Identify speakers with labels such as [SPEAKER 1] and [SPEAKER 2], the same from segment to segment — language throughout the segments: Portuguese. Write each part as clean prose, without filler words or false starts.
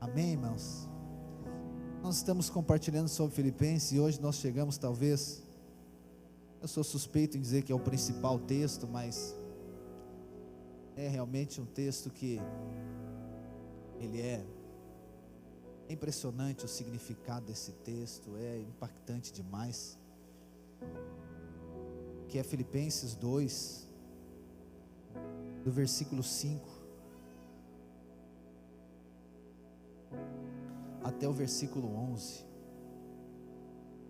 [SPEAKER 1] Amém, irmãos? Nós estamos compartilhando sobre Filipenses e hoje nós chegamos, talvez, eu sou suspeito em dizer que é o principal texto, mas é realmente um texto que ele é impressionante. O significado desse texto é impactante demais, que é Filipenses 2, do versículo 5 até o versículo 11.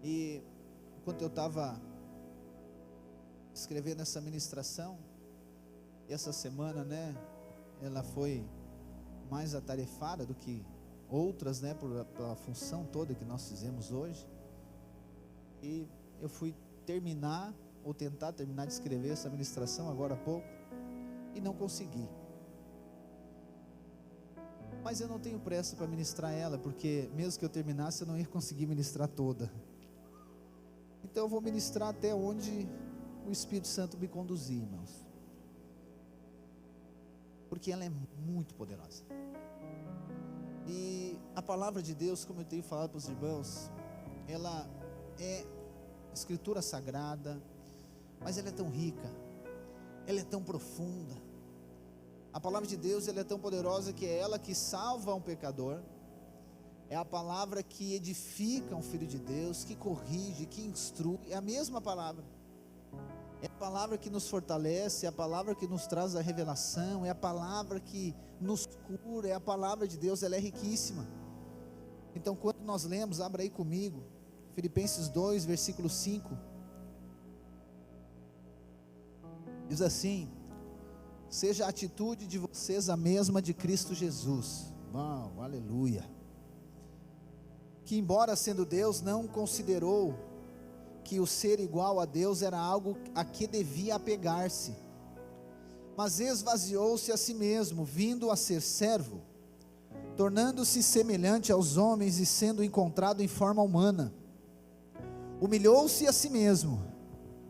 [SPEAKER 1] E enquanto eu estava escrevendo essa ministração, e essa semana, ela foi mais atarefada do que outras, pela função toda que nós fizemos hoje, e eu fui tentar terminar de escrever essa ministração agora há pouco, e não consegui. Mas eu não tenho pressa para ministrar ela, porque mesmo que eu terminasse, eu não ia conseguir ministrar toda. Então eu vou ministrar até onde o Espírito Santo me conduzir, irmãos, porque ela é muito poderosa. E a palavra de Deus, como eu tenho falado para os irmãos, ela é escritura sagrada, mas ela é tão rica, ela é tão profunda. A palavra de Deus, ela é tão poderosa que é ela que salva um pecador, é a palavra que edifica um filho de Deus, que corrige, que instrui, é a mesma palavra, é a palavra que nos fortalece, é a palavra que nos traz a revelação, é a palavra que nos cura, é a palavra de Deus, ela é riquíssima. Então quando nós lemos, abra aí comigo, Filipenses 2, versículo 5, diz assim: seja a atitude de vocês a mesma de Cristo Jesus. Uau, aleluia. Que embora sendo Deus, não considerou que o ser igual a Deus era algo a que devia apegar-se, mas esvaziou-se a si mesmo, vindo a ser servo, tornando-se semelhante aos homens e sendo encontrado em forma humana, humilhou-se a si mesmo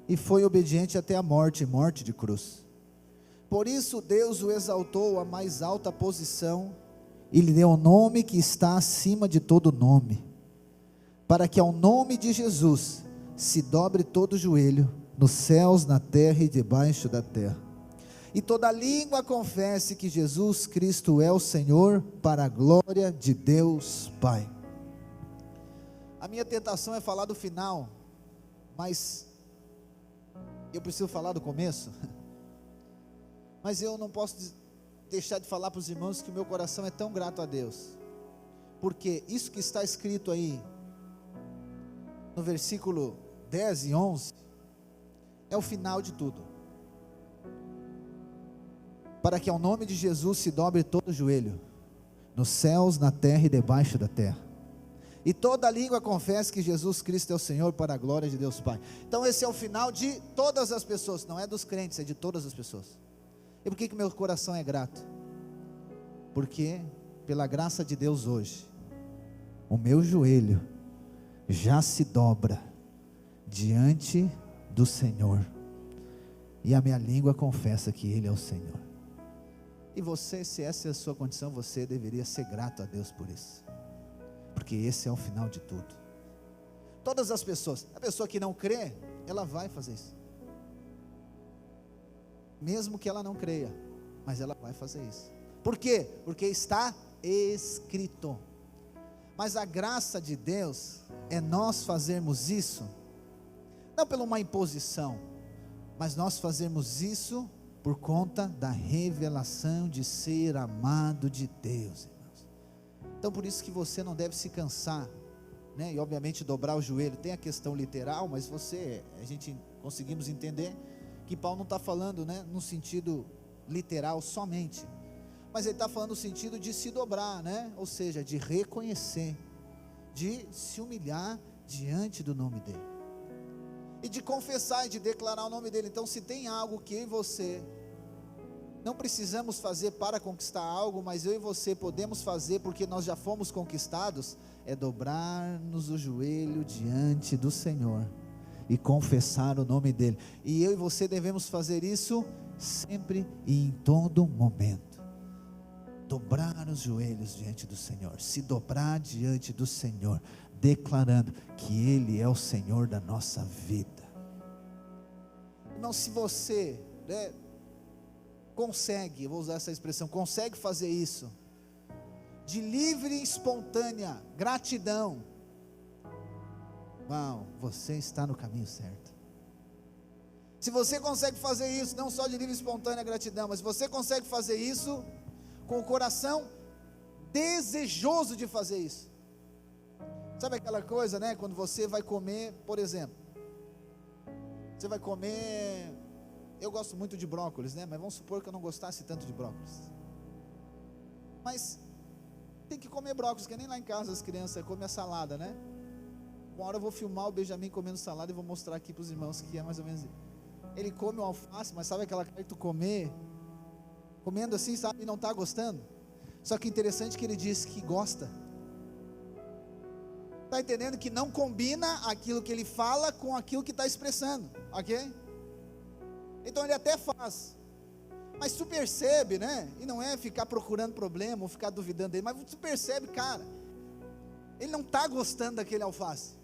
[SPEAKER 1] e foi obediente até a morte de cruz. Por isso Deus o exaltou à mais alta posição e lhe deu o nome que está acima de todo nome, para que ao nome de Jesus se dobre todo o joelho, nos céus, na terra e debaixo da terra, e toda língua confesse que Jesus Cristo é o Senhor, para a glória de Deus Pai. A minha tentação é falar do final, mas eu preciso falar do começo. Mas eu não posso deixar de falar para os irmãos que o meu coração é tão grato a Deus, porque isso que está escrito aí, no versículo 10 e 11, é o final de tudo. Para que ao nome de Jesus se dobre todo o joelho, nos céus, na terra e debaixo da terra, e toda língua confesse que Jesus Cristo é o Senhor, para a glória de Deus Pai. Então esse é o final de todas as pessoas, não é dos crentes, é de todas as pessoas. E por que meu coração é grato? Porque pela graça de Deus hoje, o meu joelho já se dobra diante do Senhor, e a minha língua confessa que Ele é o Senhor. E você, se essa é a sua condição, você deveria ser grato a Deus por isso, porque esse é o final de tudo. Todas as pessoas, a pessoa que não crê, ela vai fazer isso, mesmo que ela não creia, mas ela vai fazer isso. Por quê? Porque está escrito. Mas a graça de Deus é nós fazermos isso, não por uma imposição, mas nós fazermos isso por conta da revelação de ser amado de Deus, irmãos. Então por isso que você não deve se cansar, e obviamente dobrar o joelho. Tem a questão literal, mas a gente conseguimos entender que Paulo não está falando, no sentido literal somente, mas ele está falando no sentido de se dobrar, ou seja, de reconhecer, de se humilhar diante do nome dele, e de confessar e de declarar o nome dele. Então se tem algo que eu e você não precisamos fazer para conquistar algo, mas eu e você podemos fazer porque nós já fomos conquistados, é dobrar-nos o joelho diante do Senhor e confessar o nome dele. E eu e você devemos fazer isso sempre e em todo momento. dobrar os joelhos diante do Senhor, se dobrar diante do Senhor, declarando que Ele é o Senhor da nossa vida. Irmão, se você consegue, eu vou usar essa expressão, consegue fazer isso, de livre e espontânea gratidão, uau, você está no caminho certo. Se você consegue fazer isso, não só de livre e espontânea gratidão, mas se você consegue fazer isso com o coração desejoso de fazer isso. Sabe aquela coisa, né? Quando você vai comer, por exemplo, você vai comer, eu gosto muito de brócolis, né? Mas vamos supor que eu não gostasse tanto de brócolis. Mas tem que comer brócolis, que nem lá em casa as crianças comem a salada, né? Uma hora eu vou filmar o Benjamin comendo salada e vou mostrar aqui para os irmãos que é mais ou menos isso. Ele come o alface, mas sabe aquela cara que tu comendo assim, sabe, e não está gostando? Só que interessante que ele disse que gosta. Está entendendo que não combina aquilo que ele fala com aquilo que está expressando, ok? Então ele até faz, mas tu percebe, né? E não é ficar procurando problema ou ficar duvidando dele, mas tu percebe, cara, ele não está gostando daquele alface,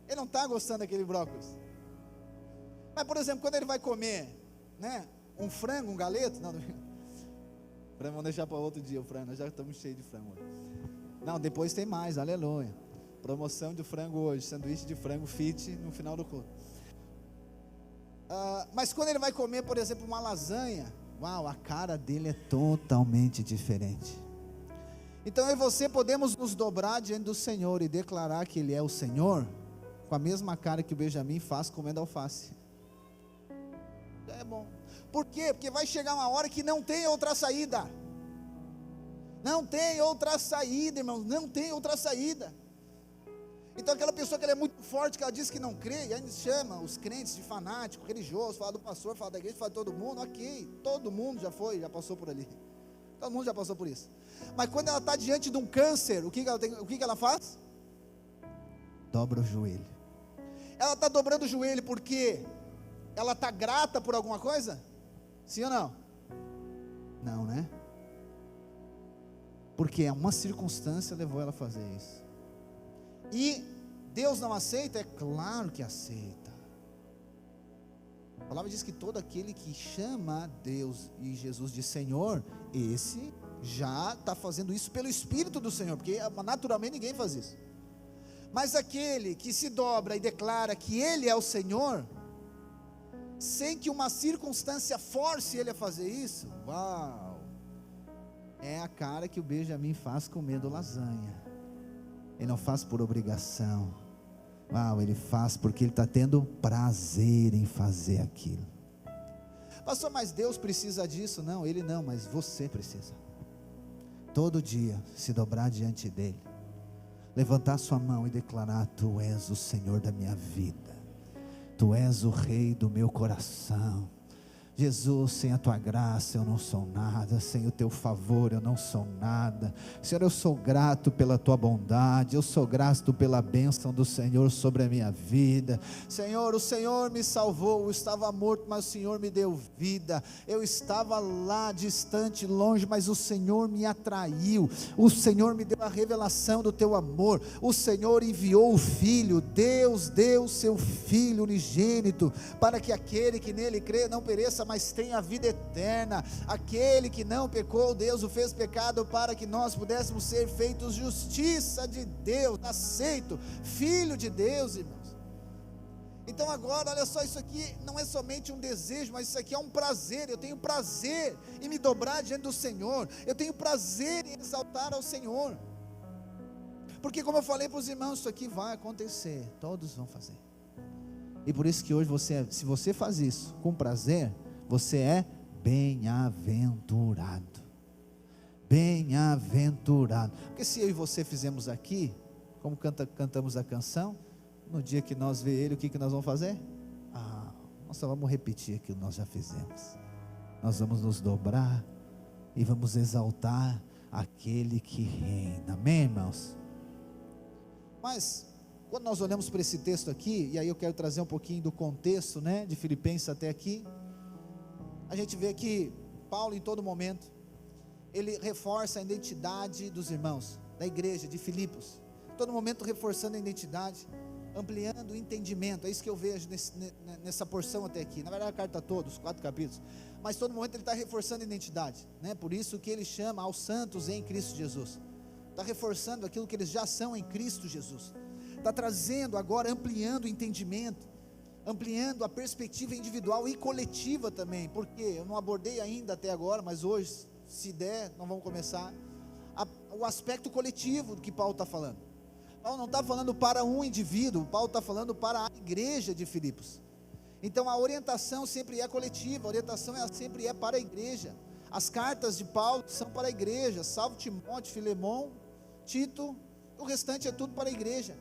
[SPEAKER 1] ele não está gostando daquele brócolis. Mas, por exemplo, quando ele vai comer, né, um frango, um galeto, não, frango vamos deixar para outro dia o frango, nós já estamos cheios de frango hoje. Não, depois tem mais, aleluia. Promoção de frango hoje, sanduíche de frango fit no final do culto. Mas quando ele vai comer, por exemplo, uma lasanha, uau, a cara dele é totalmente diferente. Então eu e você podemos nos dobrar diante do Senhor e declarar que Ele é o Senhor, com a mesma cara que o Benjamin faz comendo alface. É bom. Por quê? Porque vai chegar uma hora que não tem outra saída. Não tem outra saída, irmãos, não tem outra saída. Então aquela pessoa que ela é muito forte, que ela diz que não crê, e aí chama os crentes de fanático, religioso, fala do pastor, fala da igreja, fala de todo mundo, ok, todo mundo já passou por ali, todo mundo já passou por isso. Mas quando ela está diante de um câncer, o que ela faz? Dobra o joelho. Ela está dobrando o joelho porque ela está grata por alguma coisa? Sim ou não? Não, né? Porque uma circunstância levou ela a fazer isso. E Deus não aceita? É claro que aceita. A palavra diz que todo aquele que chama Deus e Jesus de Senhor, esse já está fazendo isso pelo Espírito do Senhor, porque naturalmente ninguém faz isso. Mas aquele que se dobra e declara que Ele é o Senhor, sem que uma circunstância force ele a fazer isso, uau, é a cara que o Benjamin faz comendo lasanha. Ele não faz por obrigação, uau, ele faz porque ele está tendo prazer em fazer aquilo. Pastor, mas Deus precisa disso? Não, Ele não, mas você precisa. Todo dia se dobrar diante dEle, levantar sua mão e declarar: Tu és o Senhor da minha vida, Tu és o Rei do meu coração. Jesus, sem a Tua graça eu não sou nada, sem o Teu favor eu não sou nada. Senhor, eu sou grato pela Tua bondade, eu sou grato pela bênção do Senhor sobre a minha vida. Senhor, o Senhor me salvou, eu estava morto, mas o Senhor me deu vida. Eu estava lá distante, longe, mas o Senhor me atraiu. O Senhor me deu a revelação do Teu amor. O Senhor enviou o Filho. Deus deu o Seu Filho unigênito, para que aquele que nele crê não pereça, mas tem a vida eterna. Aquele que não pecou, Deus o fez pecado para que nós pudéssemos ser feitos justiça de Deus, aceito, filho de Deus, irmãos. Então agora, olha só, isso aqui não é somente um desejo, mas isso aqui é um prazer. Eu tenho prazer em me dobrar diante do Senhor, eu tenho prazer em exaltar ao Senhor, porque como eu falei para os irmãos, isso aqui vai acontecer, todos vão fazer. E por isso que hoje se você faz isso com prazer, você é bem-aventurado. Bem-aventurado. Porque se eu e você fizemos aqui, como cantamos a canção, no dia que nós ver Ele, o que nós vamos fazer? Nós só vamos repetir aquilo que nós já fizemos. Nós vamos nos dobrar e vamos exaltar aquele que reina. Amém, irmãos? Mas quando nós olhamos para esse texto aqui, e aí eu quero trazer um pouquinho do contexto, né, de Filipenses até aqui, a gente vê que Paulo em todo momento, ele reforça a identidade dos irmãos, da igreja de Filipos, todo momento reforçando a identidade, ampliando o entendimento. É isso que eu vejo nessa porção até aqui. Na verdade a carta toda, os 4 capítulos, mas todo momento ele está reforçando a identidade, né? Por isso que ele chama aos santos em Cristo Jesus, está reforçando aquilo que eles já são em Cristo Jesus, está trazendo agora, ampliando o entendimento, ampliando a perspectiva individual e coletiva também, porque eu não abordei ainda até agora, mas hoje, se der, nós vamos começar o aspecto coletivo do que Paulo está falando. Paulo não está falando para um indivíduo, Paulo está falando para a igreja de Filipos. Então a orientação sempre é coletiva, a orientação sempre é para a igreja. As cartas de Paulo são para a igreja, salvo Timóteo, Filemão, Tito, o restante é tudo para a igreja.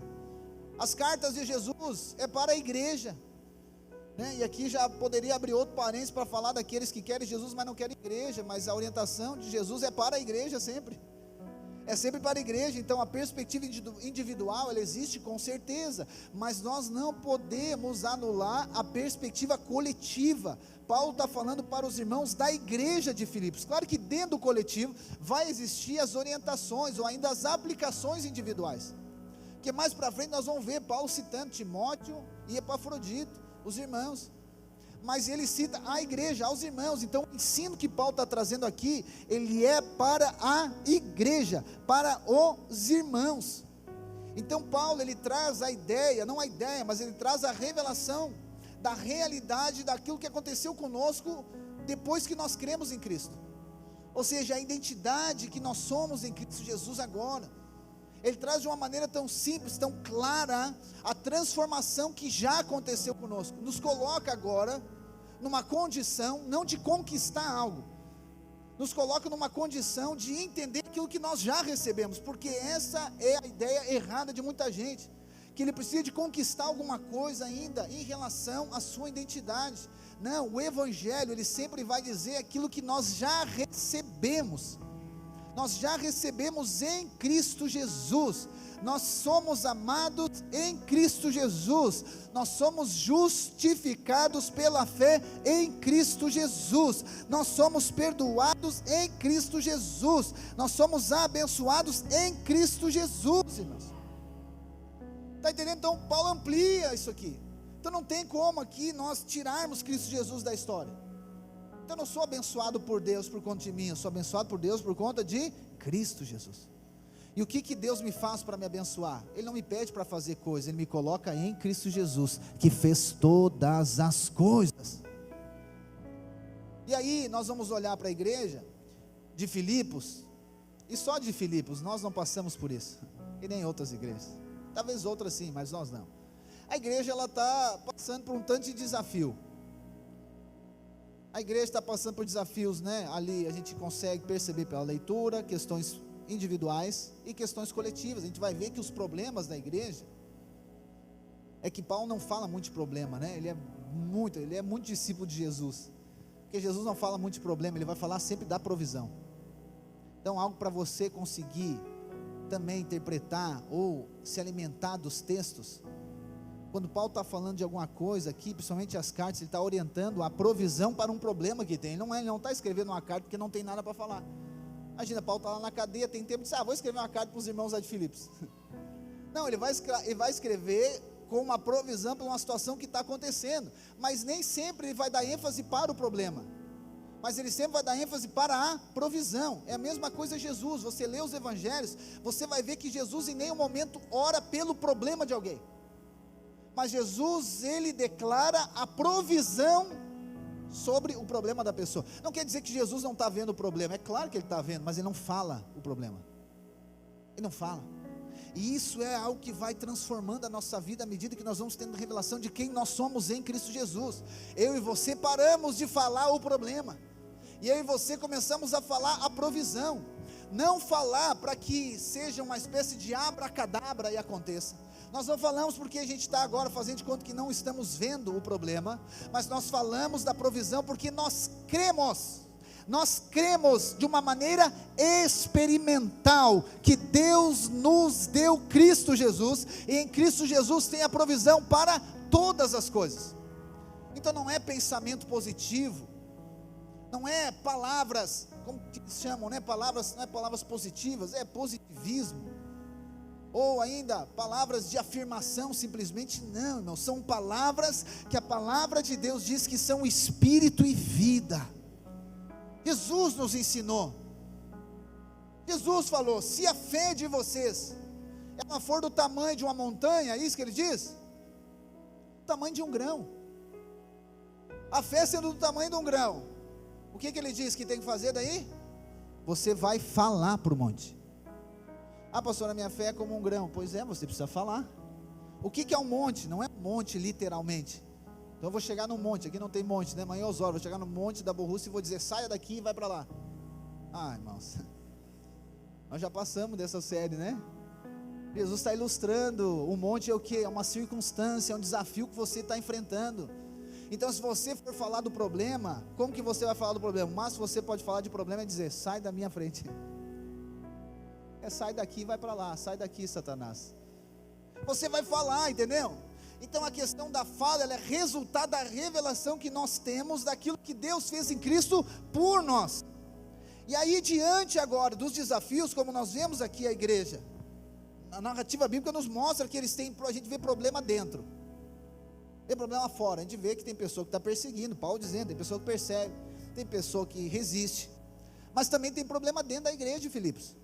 [SPEAKER 1] As cartas de Jesus é para a igreja, né? E aqui já poderia abrir outro parênteses para falar daqueles que querem Jesus, mas não querem igreja, mas a orientação de Jesus é para a igreja sempre. É sempre para a igreja. Então a perspectiva individual, ela existe com certeza, mas nós não podemos anular a perspectiva coletiva. Paulo está falando para os irmãos da igreja de Filipos. Claro que dentro do coletivo vai existir as orientações, ou ainda as aplicações individuais, porque mais para frente nós vamos ver Paulo citando Timóteo e Epafrodito, os irmãos, mas ele cita a igreja, aos irmãos. Então o ensino que Paulo está trazendo aqui, ele é para a igreja, para os irmãos. Então Paulo, ele traz a ideia, não a ideia, mas ele traz a revelação da realidade daquilo que aconteceu conosco depois que nós cremos em Cristo, ou seja, a identidade que nós somos em Cristo Jesus agora. Ele traz de uma maneira tão simples, tão clara, a transformação que já aconteceu conosco, nos coloca agora numa condição, não de conquistar algo, nos coloca numa condição de entender aquilo que nós já recebemos, porque essa é a ideia errada de muita gente, que ele precisa de conquistar alguma coisa ainda, em relação à sua identidade. Não, o Evangelho, ele sempre vai dizer aquilo que nós já recebemos. Nós já recebemos em Cristo Jesus, nós somos amados em Cristo Jesus, nós somos justificados pela fé em Cristo Jesus, nós somos perdoados em Cristo Jesus, nós somos abençoados em Cristo Jesus, irmãos. Está entendendo? Então Paulo amplia isso aqui. Então não tem como aqui nós tirarmos Cristo Jesus da história. Então eu não sou abençoado por Deus por conta de mim, eu sou abençoado por Deus por conta de Cristo Jesus. E o que Deus me faz para me abençoar? Ele não me pede para fazer coisas, Ele me coloca em Cristo Jesus, que fez todas as coisas. E aí nós vamos olhar para a igreja de Filipos, e só de Filipos, nós não passamos por isso, e nem outras igrejas, talvez outras sim, mas nós não. A igreja, ela está passando por um tanto de desafio. A igreja está passando por desafios, né? Ali a gente consegue perceber pela leitura, questões individuais e questões coletivas. A gente vai ver que os problemas da igreja, é que Paulo não fala muito de problema, né? Ele é muito discípulo de Jesus, porque Jesus não fala muito de problema, ele vai falar sempre da provisão. Então algo para você conseguir também interpretar, ou se alimentar dos textos, quando Paulo está falando de alguma coisa aqui, principalmente as cartas, ele está orientando a provisão para um problema que tem. Ele não está escrevendo uma carta porque não tem nada para falar. Imagina, Paulo está lá na cadeia, tem tempo de dizer, vou escrever uma carta para os irmãos lá de Filipos. Não, ele vai escrever com uma provisão para uma situação que está acontecendo, mas nem sempre ele vai dar ênfase para o problema, mas ele sempre vai dar ênfase para a provisão. É a mesma coisa Jesus. Você lê os evangelhos, você vai ver que Jesus em nenhum momento ora pelo problema de alguém, mas Jesus, ele declara a provisão sobre o problema da pessoa. Não quer dizer que Jesus não está vendo o problema, é claro que ele está vendo, mas ele não fala o problema, ele não fala. E isso é algo que vai transformando a nossa vida à medida que nós vamos tendo revelação de quem nós somos em Cristo Jesus. Eu e você paramos de falar o problema, e eu e você começamos a falar a provisão. Não falar para que seja uma espécie de abracadabra e aconteça. Nós não falamos porque a gente está agora fazendo de conta que não estamos vendo o problema, mas nós falamos da provisão porque nós cremos de uma maneira experimental, que Deus nos deu Cristo Jesus, e em Cristo Jesus tem a provisão para todas as coisas. Então não é pensamento positivo, não é palavras como que eles chamam, né? Palavras, não é palavras positivas, é positivismo. Ou ainda, palavras de afirmação, simplesmente não, irmão. São palavras que a palavra de Deus diz que são espírito e vida. Jesus nos ensinou. Jesus falou: se a fé de vocês ela for do tamanho de uma montanha, é isso que ele diz? O tamanho de um grão. A fé sendo do tamanho de um grão, o que ele diz que tem que fazer daí? Você vai falar para o monte. Ah, pastor, a minha fé é como um grão. Pois é, você precisa falar. O que é um monte? Não é um monte literalmente. Então eu vou chegar no monte, aqui não tem monte, né? Amanhã Osório, vou chegar no monte da Borrússia e vou dizer: saia daqui e vai para lá. Ah, irmãos, nós já passamos dessa série, né? Jesus está ilustrando, o monte é o que? É uma circunstância, é um desafio que você está enfrentando. Então se você for falar do problema, como que você vai falar do problema? O máximo que você pode falar de problema é dizer: sai da minha frente. Sai daqui e vai para lá, sai daqui, Satanás. Você vai falar, entendeu? Então a questão da fala, ela é resultado da revelação que nós temos daquilo que Deus fez em Cristo por nós. E aí, diante agora dos desafios, como nós vemos aqui a igreja, a narrativa bíblica nos mostra que eles têm, a gente vê problema dentro, tem problema fora, a gente vê que tem pessoa que está perseguindo, Paulo dizendo, tem pessoa que persegue, tem pessoa que resiste, mas também tem problema dentro da igreja de Filipos,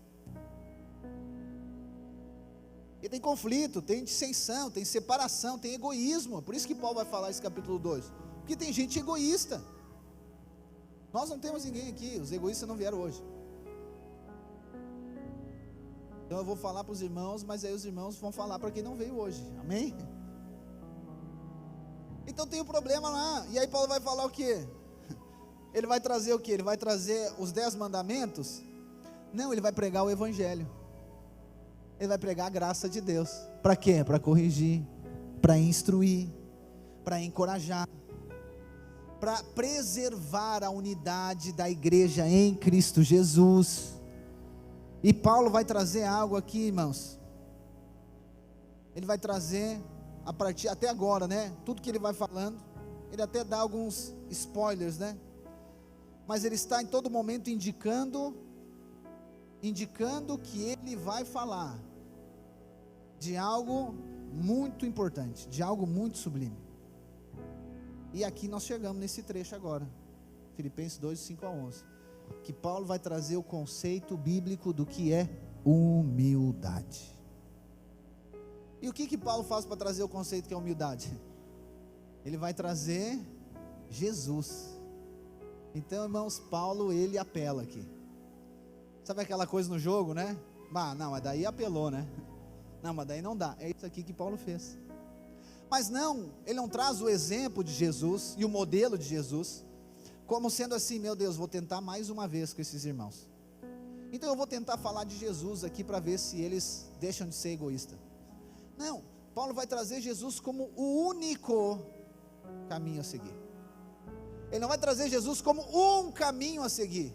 [SPEAKER 1] e tem conflito, tem dissensão, tem separação, tem egoísmo. Por isso que Paulo vai falar esse capítulo 2, porque tem gente egoísta. Nós não temos ninguém aqui, os egoístas não vieram hoje. Então eu vou falar para os irmãos, mas aí os irmãos vão falar para quem não veio hoje, amém? Então tem um problema lá, e aí Paulo vai falar o que? Ele vai trazer o que? Ele vai trazer os 10 mandamentos? Não, ele vai pregar o evangelho, ele vai pregar a graça de Deus. Para quê? Para corrigir, para instruir, para encorajar, para preservar a unidade da igreja em Cristo Jesus. E Paulo vai trazer algo aqui, irmãos. Ele vai trazer a partir até agora, né? Tudo que ele vai falando, ele até dá alguns spoilers, né? Mas ele está em todo momento indicando que ele vai falar de algo muito importante, de algo muito sublime. E aqui nós chegamos nesse trecho agora, Filipenses 2, 5 a 11, que Paulo vai trazer o conceito bíblico do que é humildade. E o que Paulo faz para trazer o conceito que é humildade? Ele vai trazer Jesus. Então, irmãos, Paulo, ele apela aqui. Sabe aquela coisa no jogo, né? Não, mas daí apelou, né? Não, mas daí não dá. É isso aqui que Paulo fez. Mas não, ele não traz o exemplo de Jesus e o modelo de Jesus como sendo assim: meu Deus, vou tentar mais uma vez com esses irmãos. Então eu vou tentar falar de Jesus aqui para ver se eles deixam de ser egoístas. Não, Paulo vai trazer Jesus como o único caminho a seguir. Ele não vai trazer Jesus como um caminho a seguir.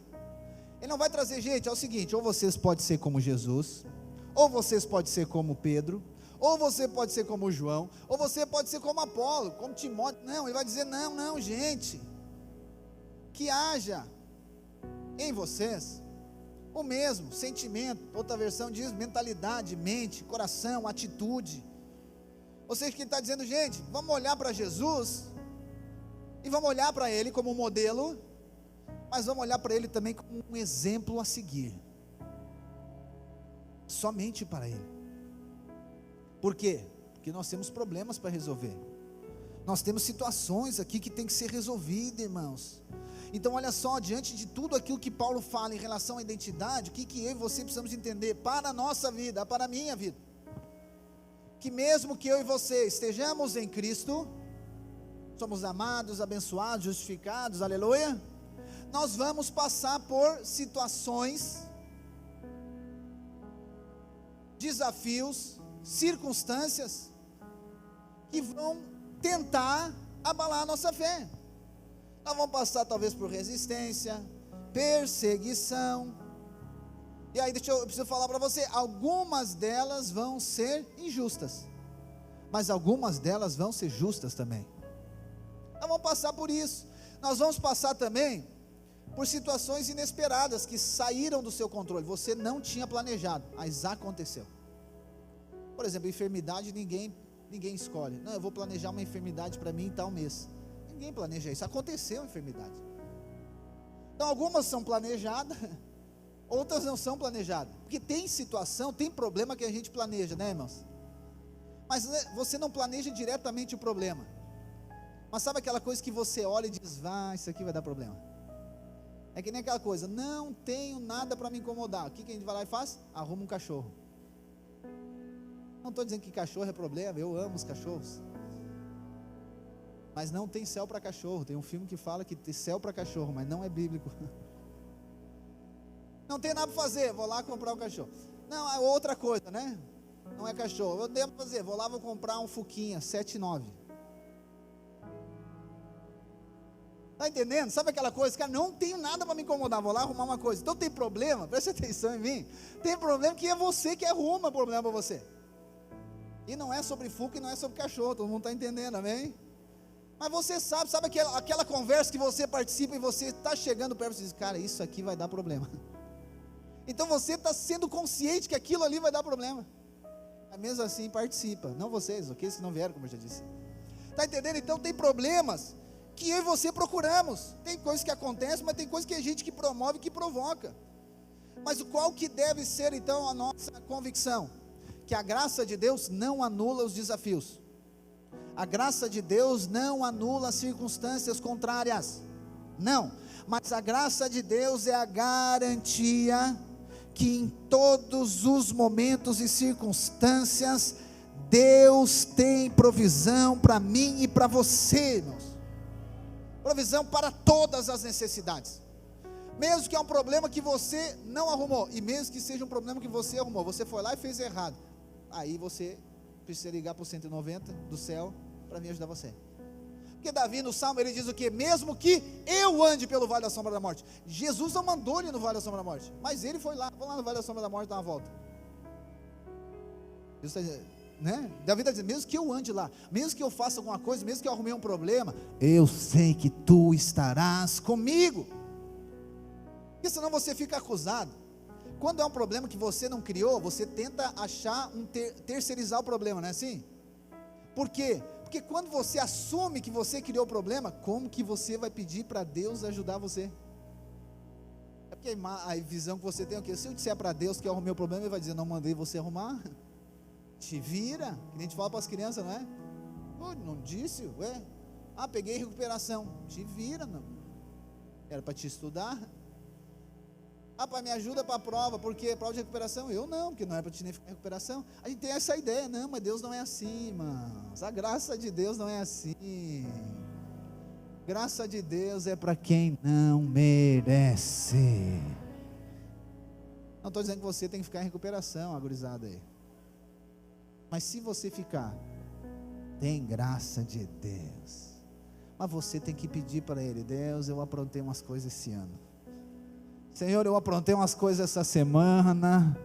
[SPEAKER 1] Ele não vai trazer, gente, é o seguinte: ou vocês podem ser como Jesus, ou vocês podem ser como Pedro, ou você pode ser como João, ou você pode ser como Apolo, como Timóteo. Não, ele vai dizer: não, gente, que haja em vocês o mesmo sentimento. Outra versão diz mentalidade, mente, coração, atitude. Ou seja, que ele está dizendo: gente, vamos olhar para Jesus, e vamos olhar para ele como um modelo, mas vamos olhar para ele também como um exemplo a seguir, somente para ele. Por quê? Porque nós temos problemas para resolver, nós temos situações aqui que tem que ser resolvidas, irmãos. Então olha só, diante de tudo aquilo que Paulo fala em relação à identidade, o que eu e você precisamos entender para a nossa vida, para a minha vida? Que mesmo que eu e você estejamos em Cristo, somos amados, abençoados, justificados, aleluia, nós vamos passar por situações, desafios, circunstâncias que vão tentar abalar a nossa fé. Nós vamos passar talvez por resistência, perseguição. E aí eu preciso falar para você, algumas delas vão ser injustas, mas algumas delas vão ser justas também. Nós vamos passar por isso. Nós vamos passar também por situações inesperadas que saíram do seu controle, você não tinha planejado, mas aconteceu. Por exemplo, enfermidade ninguém escolhe. Não, eu vou planejar uma enfermidade para mim em tal mês. Ninguém planeja isso, aconteceu a enfermidade. Então algumas são planejadas, outras não são planejadas, porque tem situação, tem problema que a gente planeja, né, irmãos? Mas você não planeja diretamente o problema, mas sabe aquela coisa que você olha e diz, isso aqui vai dar problema? É que nem aquela coisa, não tenho nada para me incomodar, o que a gente vai lá e faz? Arruma um cachorro. Não estou dizendo que cachorro é problema, eu amo os cachorros, mas não tem céu para cachorro. Tem um filme que fala que tem céu para cachorro, mas não é bíblico. Não tem nada para fazer, vou lá comprar um cachorro. Não, é outra coisa, né? Não é cachorro, eu devo fazer, vou lá, vou comprar um Fuquinha 7,9. Está entendendo? Sabe aquela coisa, cara, não tenho nada para me incomodar, vou lá arrumar uma coisa. Então tem problema, preste atenção em mim, tem problema que é você que arruma o problema para você. E não é sobre Fuca e não é sobre cachorro, todo mundo está entendendo, amém? Mas você sabe aquela conversa que você participa e você está chegando perto e diz, cara, isso aqui vai dar problema. Então você está sendo consciente que aquilo ali vai dar problema, mas mesmo assim participa, não vocês, aqueles que não vieram, como eu já disse. Está entendendo? Então tem problemas que eu e você procuramos, tem coisas que acontecem, mas tem coisas que a gente que promove, que provoca. Mas qual que deve ser então a nossa convicção? Que a graça de Deus não anula os desafios, a graça de Deus não anula as circunstâncias contrárias, não, mas a graça de Deus é a garantia que em todos os momentos e circunstâncias, Deus tem provisão para mim e para você, irmãos, provisão para todas as necessidades, mesmo que é um problema que você não arrumou, e mesmo que seja um problema que você arrumou, você foi lá e fez errado, aí você precisa ligar para o 190 do céu, para me ajudar você, porque Davi no Salmo, ele diz o que? Mesmo que eu ande pelo vale da sombra da morte, Jesus não mandou ele no vale da sombra da morte, mas ele foi lá no vale da sombra da morte dar uma volta, né? Davi está dizendo, mesmo que eu ande lá, mesmo que eu faça alguma coisa, mesmo que eu arrumei um problema, eu sei que tu estarás comigo, porque senão você fica acusado. Quando é um problema que você não criou, você tenta achar terceirizar o problema, não é assim? Por quê? Porque quando você assume que você criou o problema, como que você vai pedir para Deus ajudar você? É porque a visão que você tem é o quê? Se eu disser para Deus que eu arrumei o problema, Ele vai dizer, não mandei você arrumar, te vira, que nem a gente fala para as crianças, não é? Pô, não disse, ué? Peguei recuperação, te vira, não, era para te estudar. Pai, me ajuda para a prova, porque prova de recuperação, eu não, porque não é para te nem ficar em recuperação. A gente tem essa ideia, não, mas Deus não é assim, irmãos, a graça de Deus não é assim, graça de Deus é para quem não merece. Não estou dizendo que você tem que ficar em recuperação, gurizada aí, mas se você ficar, tem graça de Deus, mas você tem que pedir para Ele, Deus, eu aprontei umas coisas esse ano, Senhor, eu aprontei umas coisas essa semana,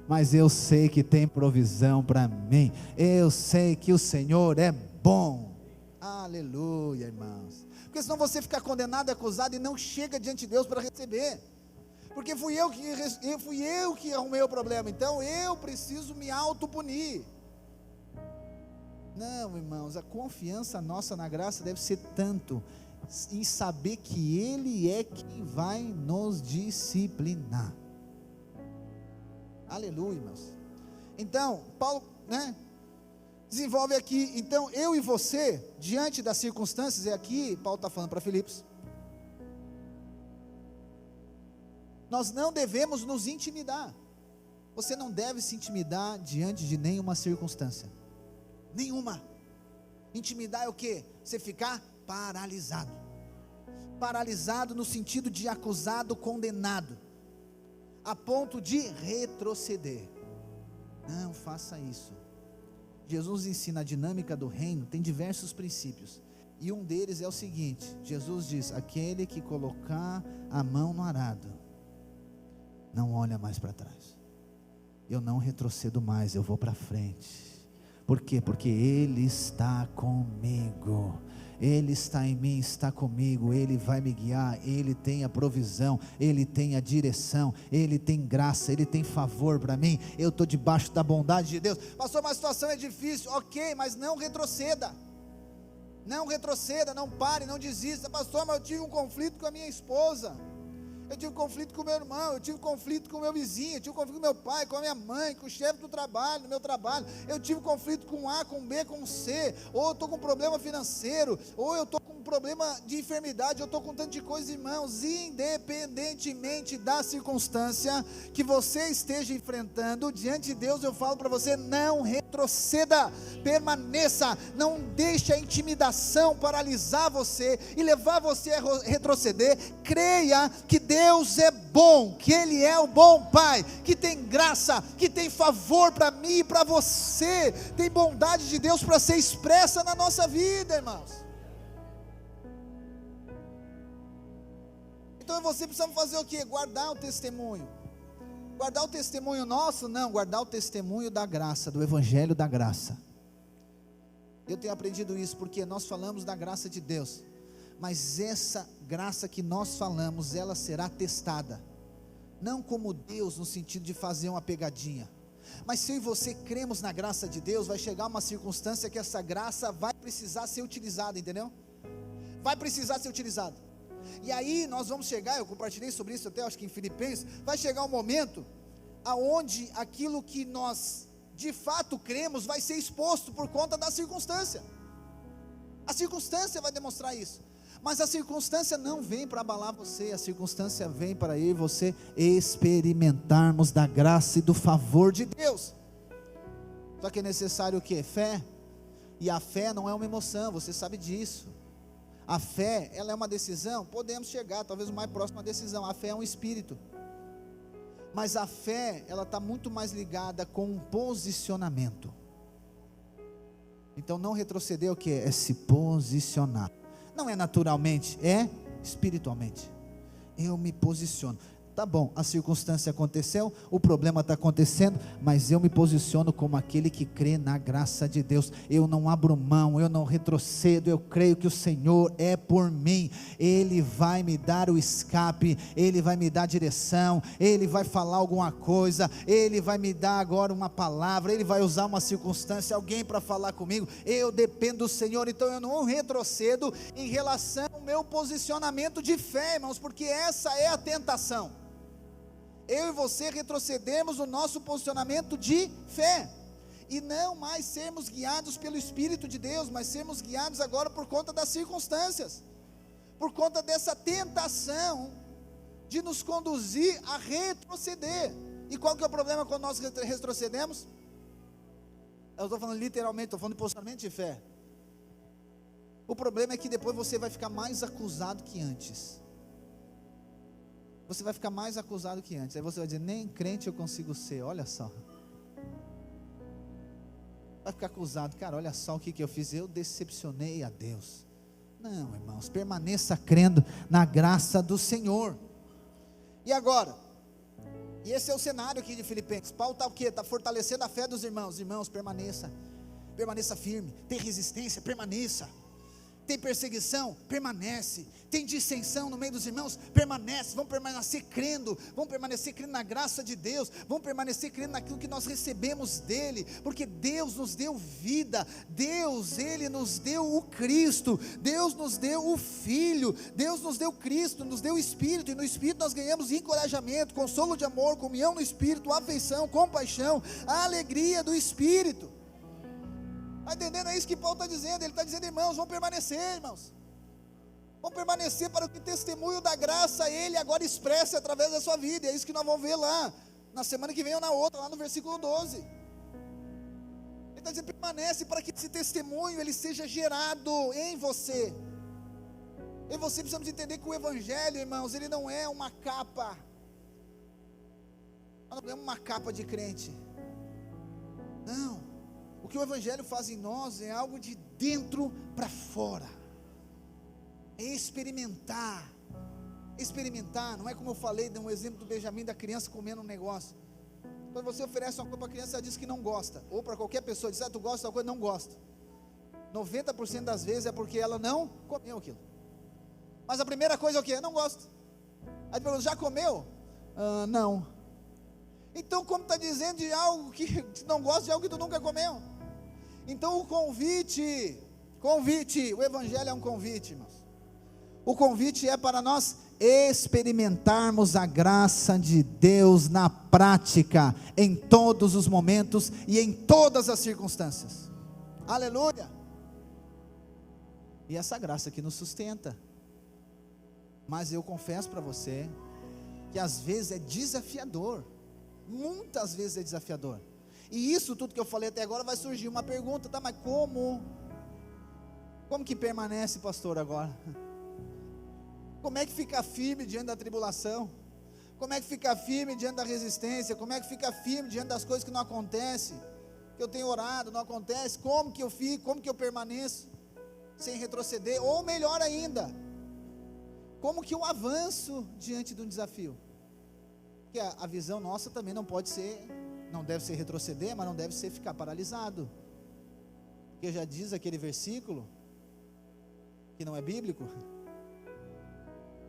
[SPEAKER 1] mas eu sei que tem provisão para mim, eu sei que o Senhor é bom, aleluia, irmãos, porque senão você fica condenado, acusado e não chega diante de Deus para receber, porque fui eu que arrumei o problema, então eu preciso me autopunir. Não, irmãos, a confiança nossa na graça deve ser tanto em saber que Ele é quem vai nos disciplinar. Aleluia, irmãos. Então, Paulo, desenvolve aqui, então eu e você, diante das circunstâncias, e aqui Paulo está falando para Filipos, nós não devemos nos intimidar. Você não deve se intimidar diante de nenhuma circunstância, nenhuma. Intimidar é o que? Você ficar paralisado, paralisado no sentido de acusado, condenado, a ponto de retroceder. Não faça isso. Jesus ensina a dinâmica do reino, tem diversos princípios, e um deles é o seguinte: Jesus diz, aquele que colocar a mão no arado, não olha mais para trás. Eu não retrocedo mais, eu vou para frente. Por quê? Porque Ele está comigo. Ele está em mim, está comigo, Ele vai me guiar, Ele tem a provisão, Ele tem a direção, Ele tem graça, Ele tem favor para mim. Eu estou debaixo da bondade de Deus. Pastor, mas a situação é difícil. Ok, mas não retroceda. Não retroceda, não pare, não desista. Pastor, mas eu tive um conflito com a minha esposa, eu tive conflito com o meu irmão, eu tive conflito com o meu vizinho, eu tive conflito com meu pai, com a minha mãe, com o chefe do trabalho, no meu trabalho, eu tive conflito com A, com B, com C, ou eu estou com problema financeiro, ou eu estou com um problema de enfermidade, eu estou com tanto de coisa, irmãos. Independentemente da circunstância que você esteja enfrentando, diante de Deus eu falo para você, não retroceda, permaneça, não deixe a intimidação paralisar você e levar você a retroceder. Creia que Deus é bom, que Ele é o bom Pai, que tem graça, que tem favor para mim e para você, tem bondade de Deus para ser expressa na nossa vida, irmãos. Então você precisa fazer o que? Guardar o testemunho. Guardar o testemunho nosso? Não, guardar o testemunho da graça, do Evangelho da graça. Eu tenho aprendido isso porque nós falamos da graça de Deus, mas essa graça que nós falamos, ela será testada, não como Deus no sentido de fazer uma pegadinha, mas se eu e você cremos na graça de Deus, vai chegar uma circunstância que essa graça vai precisar ser utilizada, entendeu? Vai precisar ser utilizada, e aí nós vamos chegar, eu compartilhei sobre isso até acho que em Filipenses, vai chegar um momento, aonde aquilo que nós de fato cremos, vai ser exposto por conta da circunstância, a circunstância vai demonstrar isso, mas a circunstância não vem para abalar você, a circunstância vem para eu e você experimentarmos da graça e do favor de Deus. Só que é necessário o que? Fé, e a fé não é uma emoção, você sabe disso. A fé, ela é uma decisão, podemos chegar talvez o mais próximo à decisão, a fé é um espírito, mas a fé, ela está muito mais ligada com um posicionamento. Então não retroceder é o que? É se posicionar, não é naturalmente, é espiritualmente. Eu me posiciono. Tá bom, a circunstância aconteceu, o problema está acontecendo, mas eu me posiciono como aquele que crê na graça de Deus. Eu não abro mão, eu não retrocedo, eu creio que o Senhor é por mim, Ele vai me dar o escape, Ele vai me dar direção, Ele vai falar alguma coisa, Ele vai me dar agora uma palavra, Ele vai usar uma circunstância, alguém para falar comigo. Eu dependo do Senhor, então eu não retrocedo em relação ao meu posicionamento de fé, irmãos, porque essa é a tentação. Eu e você retrocedemos no nosso posicionamento de fé, e não mais sermos guiados pelo Espírito de Deus, mas sermos guiados agora por conta das circunstâncias, por conta dessa tentação de nos conduzir a retroceder. E qual que é o problema quando nós retrocedemos? Eu estou falando literalmente, estou falando de posicionamento de fé. O problema é que depois você vai ficar mais acusado que antes. Você vai ficar mais acusado que antes. Aí você vai dizer, nem crente eu consigo ser, olha só. Vai ficar acusado, cara, olha só o que eu fiz, eu decepcionei a Deus. Não, irmãos, permaneça crendo na graça do Senhor. E agora? E esse é o cenário aqui de Filipenses. Paulo está o quê? Está fortalecendo a fé dos irmãos. Irmãos, permaneça firme. Tem resistência, permaneça. Tem perseguição, permanece. Tem dissensão no meio dos irmãos, permanece. Vamos permanecer crendo na graça de Deus, vamos permanecer crendo naquilo que nós recebemos dele, porque Deus nos deu vida, Deus, Ele nos deu o Cristo, Deus nos deu o Filho, Deus nos deu Cristo, nos deu o Espírito, e no Espírito nós ganhamos encorajamento, consolo de amor, comunhão no Espírito, afeição, compaixão, a alegria do Espírito. Está entendendo? É isso que Paulo está dizendo. Ele está dizendo, irmãos, vamos permanecer, irmãos. Vamos permanecer para que o testemunho da graça Ele agora expresse através da sua vida. É isso que nós vamos ver lá, na semana que vem ou na outra, lá no versículo 12. Ele está dizendo, permanece para que esse testemunho ele seja gerado em você. E você precisamos entender que o Evangelho, irmãos, ele não é uma capa. Não é uma capa de crente. Não. O que o Evangelho faz em nós é algo de dentro para fora, é experimentar, não é como eu falei, dei um exemplo do Benjamin, da criança comendo um negócio. Quando você oferece uma coisa para a criança, ela diz que não gosta, ou para qualquer pessoa, diz, tu gosta da coisa, não gosta. 90% das vezes é porque ela não comeu aquilo. Mas a primeira coisa é o quê? Não gosto. Aí pergunta, já comeu? Não. Então como está dizendo de algo que não gosta de algo que tu nunca comeu? Então o convite, o evangelho é um convite, irmãos. O convite é para nós experimentarmos a graça de Deus na prática, em todos os momentos e em todas as circunstâncias. Aleluia! E essa graça que nos sustenta. Mas eu confesso para você que às vezes é desafiador. Muitas vezes é desafiador. E isso tudo que eu falei até agora vai surgir uma pergunta, tá? Mas como? Como que permanece, pastor, agora? Como é que fica firme diante da tribulação? Como é que fica firme diante da resistência? Como é que fica firme diante das coisas que não acontecem? Que eu tenho orado, não acontece? Como que eu fico? Como que eu permaneço? Sem retroceder? Ou melhor ainda, como que eu avanço diante de um desafio? Porque a visão nossa também não pode ser, não deve ser retroceder, mas não deve ser ficar paralisado. Porque já diz aquele versículo, que não é bíblico,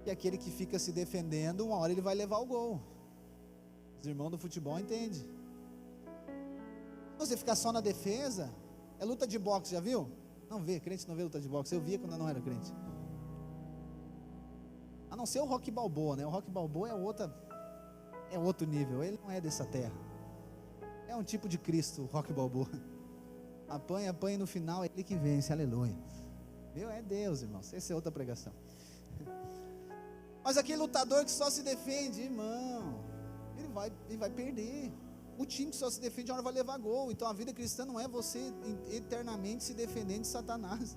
[SPEAKER 1] que aquele que fica se defendendo, uma hora ele vai levar o gol. Os irmãos do futebol entendem. Você ficar só na defesa, é luta de boxe, já viu? Não vê, crente não vê luta de boxe, eu via quando eu não era crente. A não ser o Rocky Balboa, né? O Rocky Balboa é outro nível, ele não é dessa terra. É um tipo de Cristo, o Rocky Balboa. Apanha e no final é ele que vence, aleluia. Viu? É Deus, irmãos, essa é outra pregação. Mas aquele lutador que só se defende, irmão, ele vai perder. O time que só se defende, uma hora vai levar gol. Então a vida cristã não é você eternamente se defendendo de Satanás.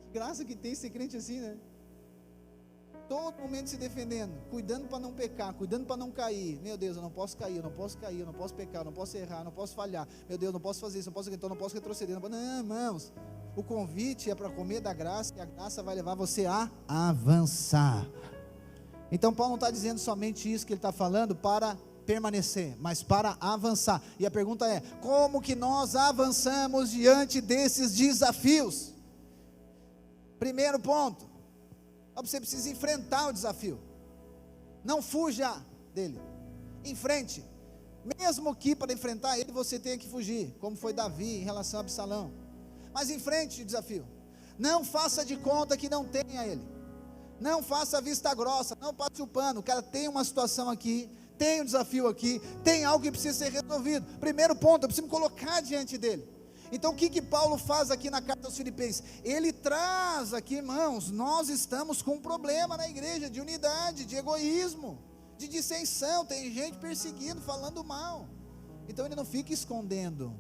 [SPEAKER 1] Que graça que tem ser crente assim, né? Todo momento se defendendo, cuidando para não pecar, cuidando para não cair. Meu Deus, eu não posso cair, eu não posso pecar, eu não posso errar, eu não posso falhar. Meu Deus, eu não posso fazer isso, então eu não posso retroceder. Não, irmãos, o convite é para comer da graça, e a graça vai levar você a avançar. Então Paulo não está dizendo somente isso que ele está falando para permanecer, mas para avançar. E a pergunta é, como que nós avançamos diante desses desafios? Primeiro ponto, você precisa enfrentar o desafio. Não fuja dele. Enfrente. Mesmo que para enfrentar ele você tenha que fugir, como foi Davi em relação a Absalão. Mas enfrente o desafio. Não faça de conta que não tenha ele. Não faça vista grossa, não passe o pano. Cara, tem uma situação aqui, tem um desafio aqui, tem algo que precisa ser resolvido. Primeiro ponto, eu preciso me colocar diante dele. Então o que Paulo faz aqui na carta aos Filipenses? Ele traz aqui, irmãos, nós estamos com um problema na igreja, de unidade, de egoísmo, de dissensão, tem gente perseguindo, falando mal. Então ele não fica escondendo.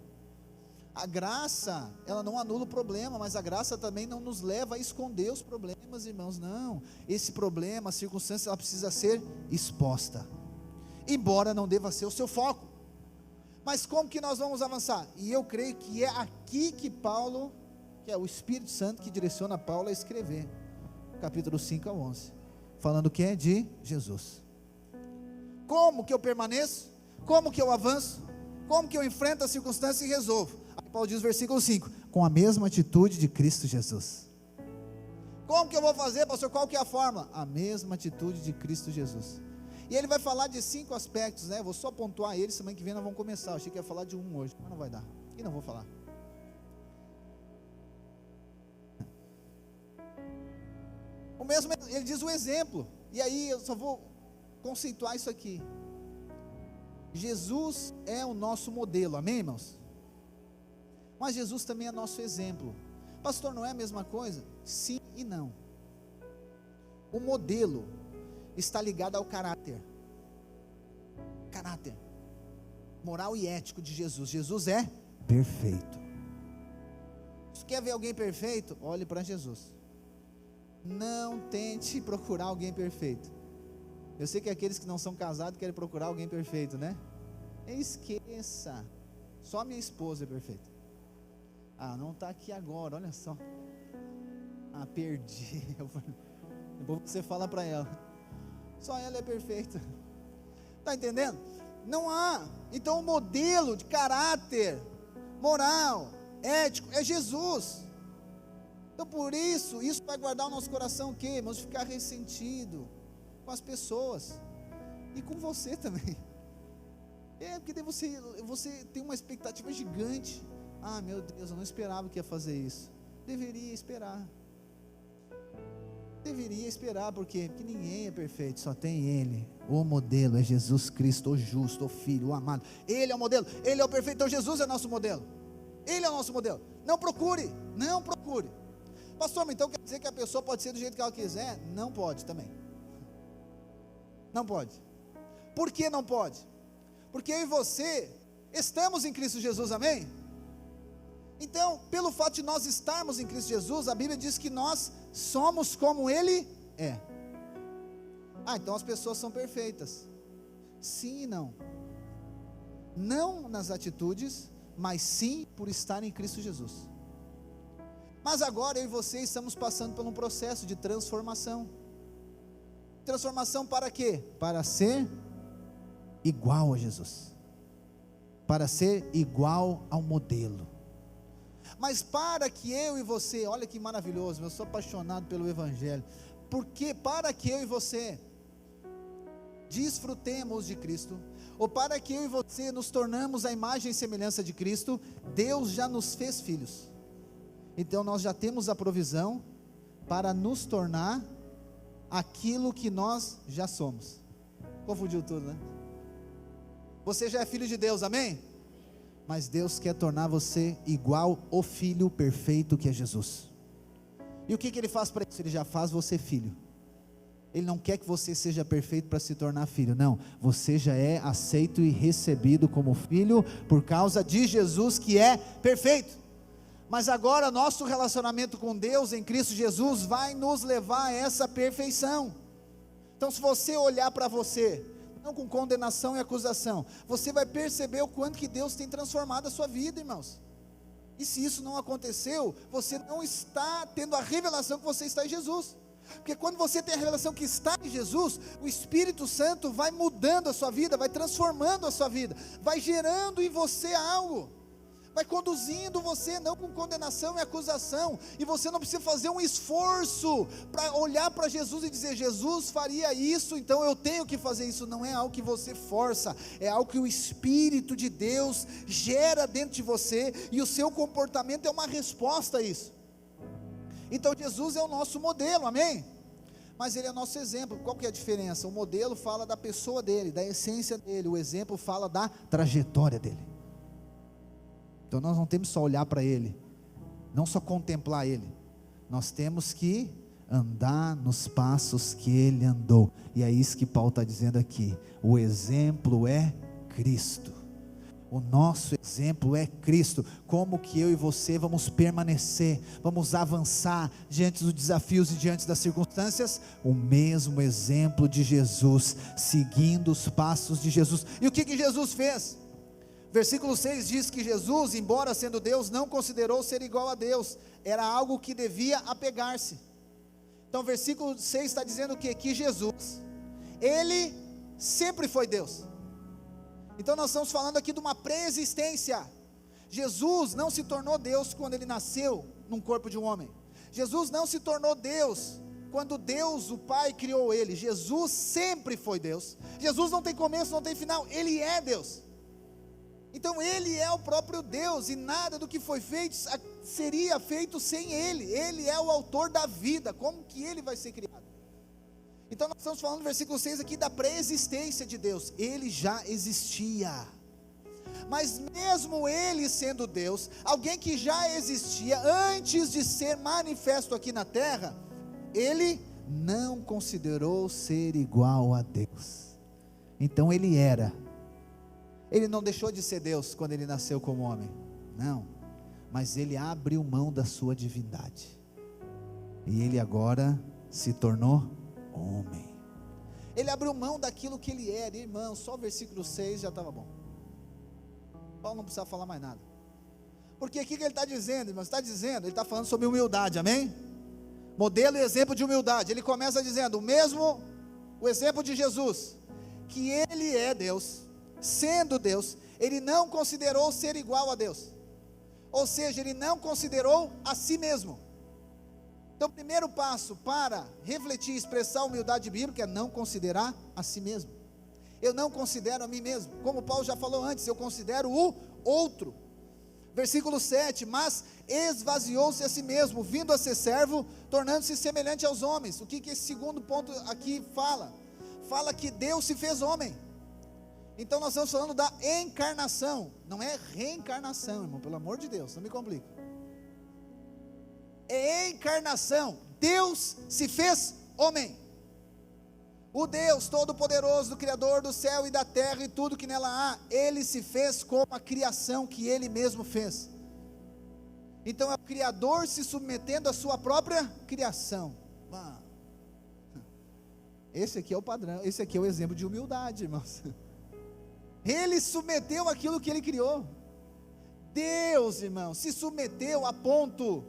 [SPEAKER 1] A graça, ela não anula o problema, mas a graça também não nos leva a esconder os problemas, irmãos, não. Esse problema, a circunstância, ela precisa ser exposta, embora não deva ser o seu foco. Mas como que nós vamos avançar? E eu creio que é aqui que Paulo, que é o Espírito Santo que direciona Paulo a escrever, capítulo 5 a 11, falando que é de Jesus. Como que eu permaneço? Como que eu avanço? Como que eu enfrento a circunstância e resolvo? Aí Paulo diz, versículo 5, com a mesma atitude de Cristo Jesus. Como que eu vou fazer, pastor? Qual que é a forma? A mesma atitude de Cristo Jesus. E ele vai falar de 5 aspectos, né? Vou só pontuar eles, semana que vem nós vamos começar. Eu achei que ia falar de um hoje, mas não vai dar. E não vou falar. O mesmo, ele diz o exemplo. E aí eu só vou conceituar isso aqui. Jesus é o nosso modelo, amém, irmãos? Mas Jesus também é nosso exemplo. Pastor, não é a mesma coisa? Sim e não. O modelo está ligado ao caráter moral e ético de Jesus. Jesus é perfeito. Se quer ver alguém perfeito, olhe para Jesus. Não tente procurar alguém perfeito. Eu sei que aqueles que não são casados querem procurar alguém perfeito, né? Esqueça. Só minha esposa é perfeita. Não está aqui agora, olha só. Perdi. Depois você fala para ela. Só ela é perfeita. Está entendendo? Não há. Então o modelo de caráter, moral, ético é Jesus. Então por isso vai guardar o nosso coração o quê, irmãos? De ficar ressentido com as pessoas e com você também. Porque daí você tem uma expectativa gigante. Ah, meu Deus, eu não esperava que ia fazer isso. Deveria esperar, porque ninguém é perfeito, só tem Ele. O modelo é Jesus Cristo, o justo, o Filho, o amado. Ele é o modelo, Ele é o perfeito. Então Jesus é nosso modelo, Ele é o nosso modelo. Não procure. Pastor, então quer dizer que a pessoa pode ser do jeito que ela quiser? Não pode também. Não pode. Por que não pode? Porque eu e você estamos em Cristo Jesus, amém? Então, pelo fato de nós estarmos em Cristo Jesus, a Bíblia diz que nós somos como Ele é. Então as pessoas são perfeitas. Sim e não. Não nas atitudes, mas sim por estar em Cristo Jesus. Mas agora eu e você estamos passando por um processo de transformação. Transformação para quê? Para ser igual a Jesus, para ser igual ao modelo. Mas para que eu e você, olha que maravilhoso, eu sou apaixonado pelo Evangelho, porque para que eu e você desfrutemos de Cristo, ou para que eu e você nos tornamos a imagem e semelhança de Cristo, Deus já nos fez filhos. Então nós já temos a provisão para nos tornar aquilo que nós já somos. Confundiu tudo, né? Você já é filho de Deus, amém? Mas Deus quer tornar você igual ao Filho perfeito que é Jesus. E o que Ele faz para isso? Ele já faz você filho. Ele não quer que você seja perfeito para se tornar filho, não. Você já é aceito e recebido como filho por causa de Jesus, que é perfeito. Mas agora nosso relacionamento com Deus em Cristo Jesus vai nos levar a essa perfeição. Então se você olhar para você, não com condenação e acusação, você vai perceber o quanto que Deus tem transformado a sua vida, irmãos. E se isso não aconteceu, você não está tendo a revelação que você está em Jesus. Porque quando você tem a revelação que está em Jesus, o Espírito Santo vai mudando a sua vida, vai transformando a sua vida, vai gerando em você algo, vai conduzindo você, não com condenação e acusação, e você não precisa fazer um esforço para olhar para Jesus e dizer, Jesus faria isso, então eu tenho que fazer isso. Não é algo que você força, é algo que o Espírito de Deus gera dentro de você, e o seu comportamento é uma resposta a isso. Então Jesus é o nosso modelo, amém? Mas Ele é nosso exemplo. Qual que é a diferença? O modelo fala da pessoa dele, da essência dele, o exemplo fala da trajetória dele. Então nós não temos só olhar para Ele, não só contemplar Ele, nós temos que andar nos passos que Ele andou. E é isso que Paulo está dizendo aqui, o exemplo é Cristo, o nosso exemplo é Cristo. Como que eu e você vamos permanecer, vamos avançar diante dos desafios e diante das circunstâncias? O mesmo exemplo de Jesus, seguindo os passos de Jesus. E o que Jesus fez? Versículo 6 diz que Jesus, embora sendo Deus, não considerou ser igual a Deus, era algo que devia apegar-se. Então versículo 6 está dizendo o quê? Que Jesus, Ele sempre foi Deus. Então nós estamos falando aqui de uma pré-existência. Jesus não se tornou Deus quando Ele nasceu num corpo de um homem. Jesus não se tornou Deus quando Deus, o Pai, criou Ele. Jesus sempre foi Deus. Jesus não tem começo, não tem final, Ele é Deus. Então Ele é o próprio Deus, e nada do que foi feito seria feito sem Ele. Ele é o autor da vida. Como que Ele vai ser criado? Então nós estamos falando no versículo 6 aqui da pré-existência de Deus. Ele já existia. Mas mesmo Ele sendo Deus, alguém que já existia antes de ser manifesto aqui na terra, Ele não considerou ser igual a Deus. Então Ele era. Ele não deixou de ser Deus quando Ele nasceu como homem, não, mas Ele abriu mão da sua divindade, e Ele agora se tornou homem. Ele abriu mão daquilo que Ele era, irmão. Só o versículo 6 já estava bom. Paulo não precisava falar mais nada, porque o que Ele está dizendo, irmão? Ele está falando sobre humildade, amém? Modelo e exemplo de humildade. Ele começa dizendo, o exemplo de Jesus, que Ele é Deus. Sendo Deus, Ele não considerou ser igual a Deus. ou seja, ele não considerou a si mesmo. Então, o primeiro passo para refletir e expressar a humildade bíblica é não considerar a si mesmo. Eu não considero a mim mesmo, como Paulo já falou antes, eu considero o outro. Versículo 7, mas esvaziou-se a si mesmo, vindo a ser servo, tornando-se semelhante aos homens. O que esse segundo ponto aqui fala? Fala que Deus se fez homem. Então nós estamos falando da encarnação, não é reencarnação, irmão, pelo amor de Deus, não me complica. É encarnação, Deus se fez homem. O Deus Todo-Poderoso, Criador do céu e da terra e tudo que nela há, Ele se fez como a criação que Ele mesmo fez. Então é o Criador se submetendo à sua própria criação. Esse aqui é o padrão, esse aqui é o exemplo de humildade, irmãos. Ele submeteu aquilo que Ele criou. Deus, irmãos, se submeteu a ponto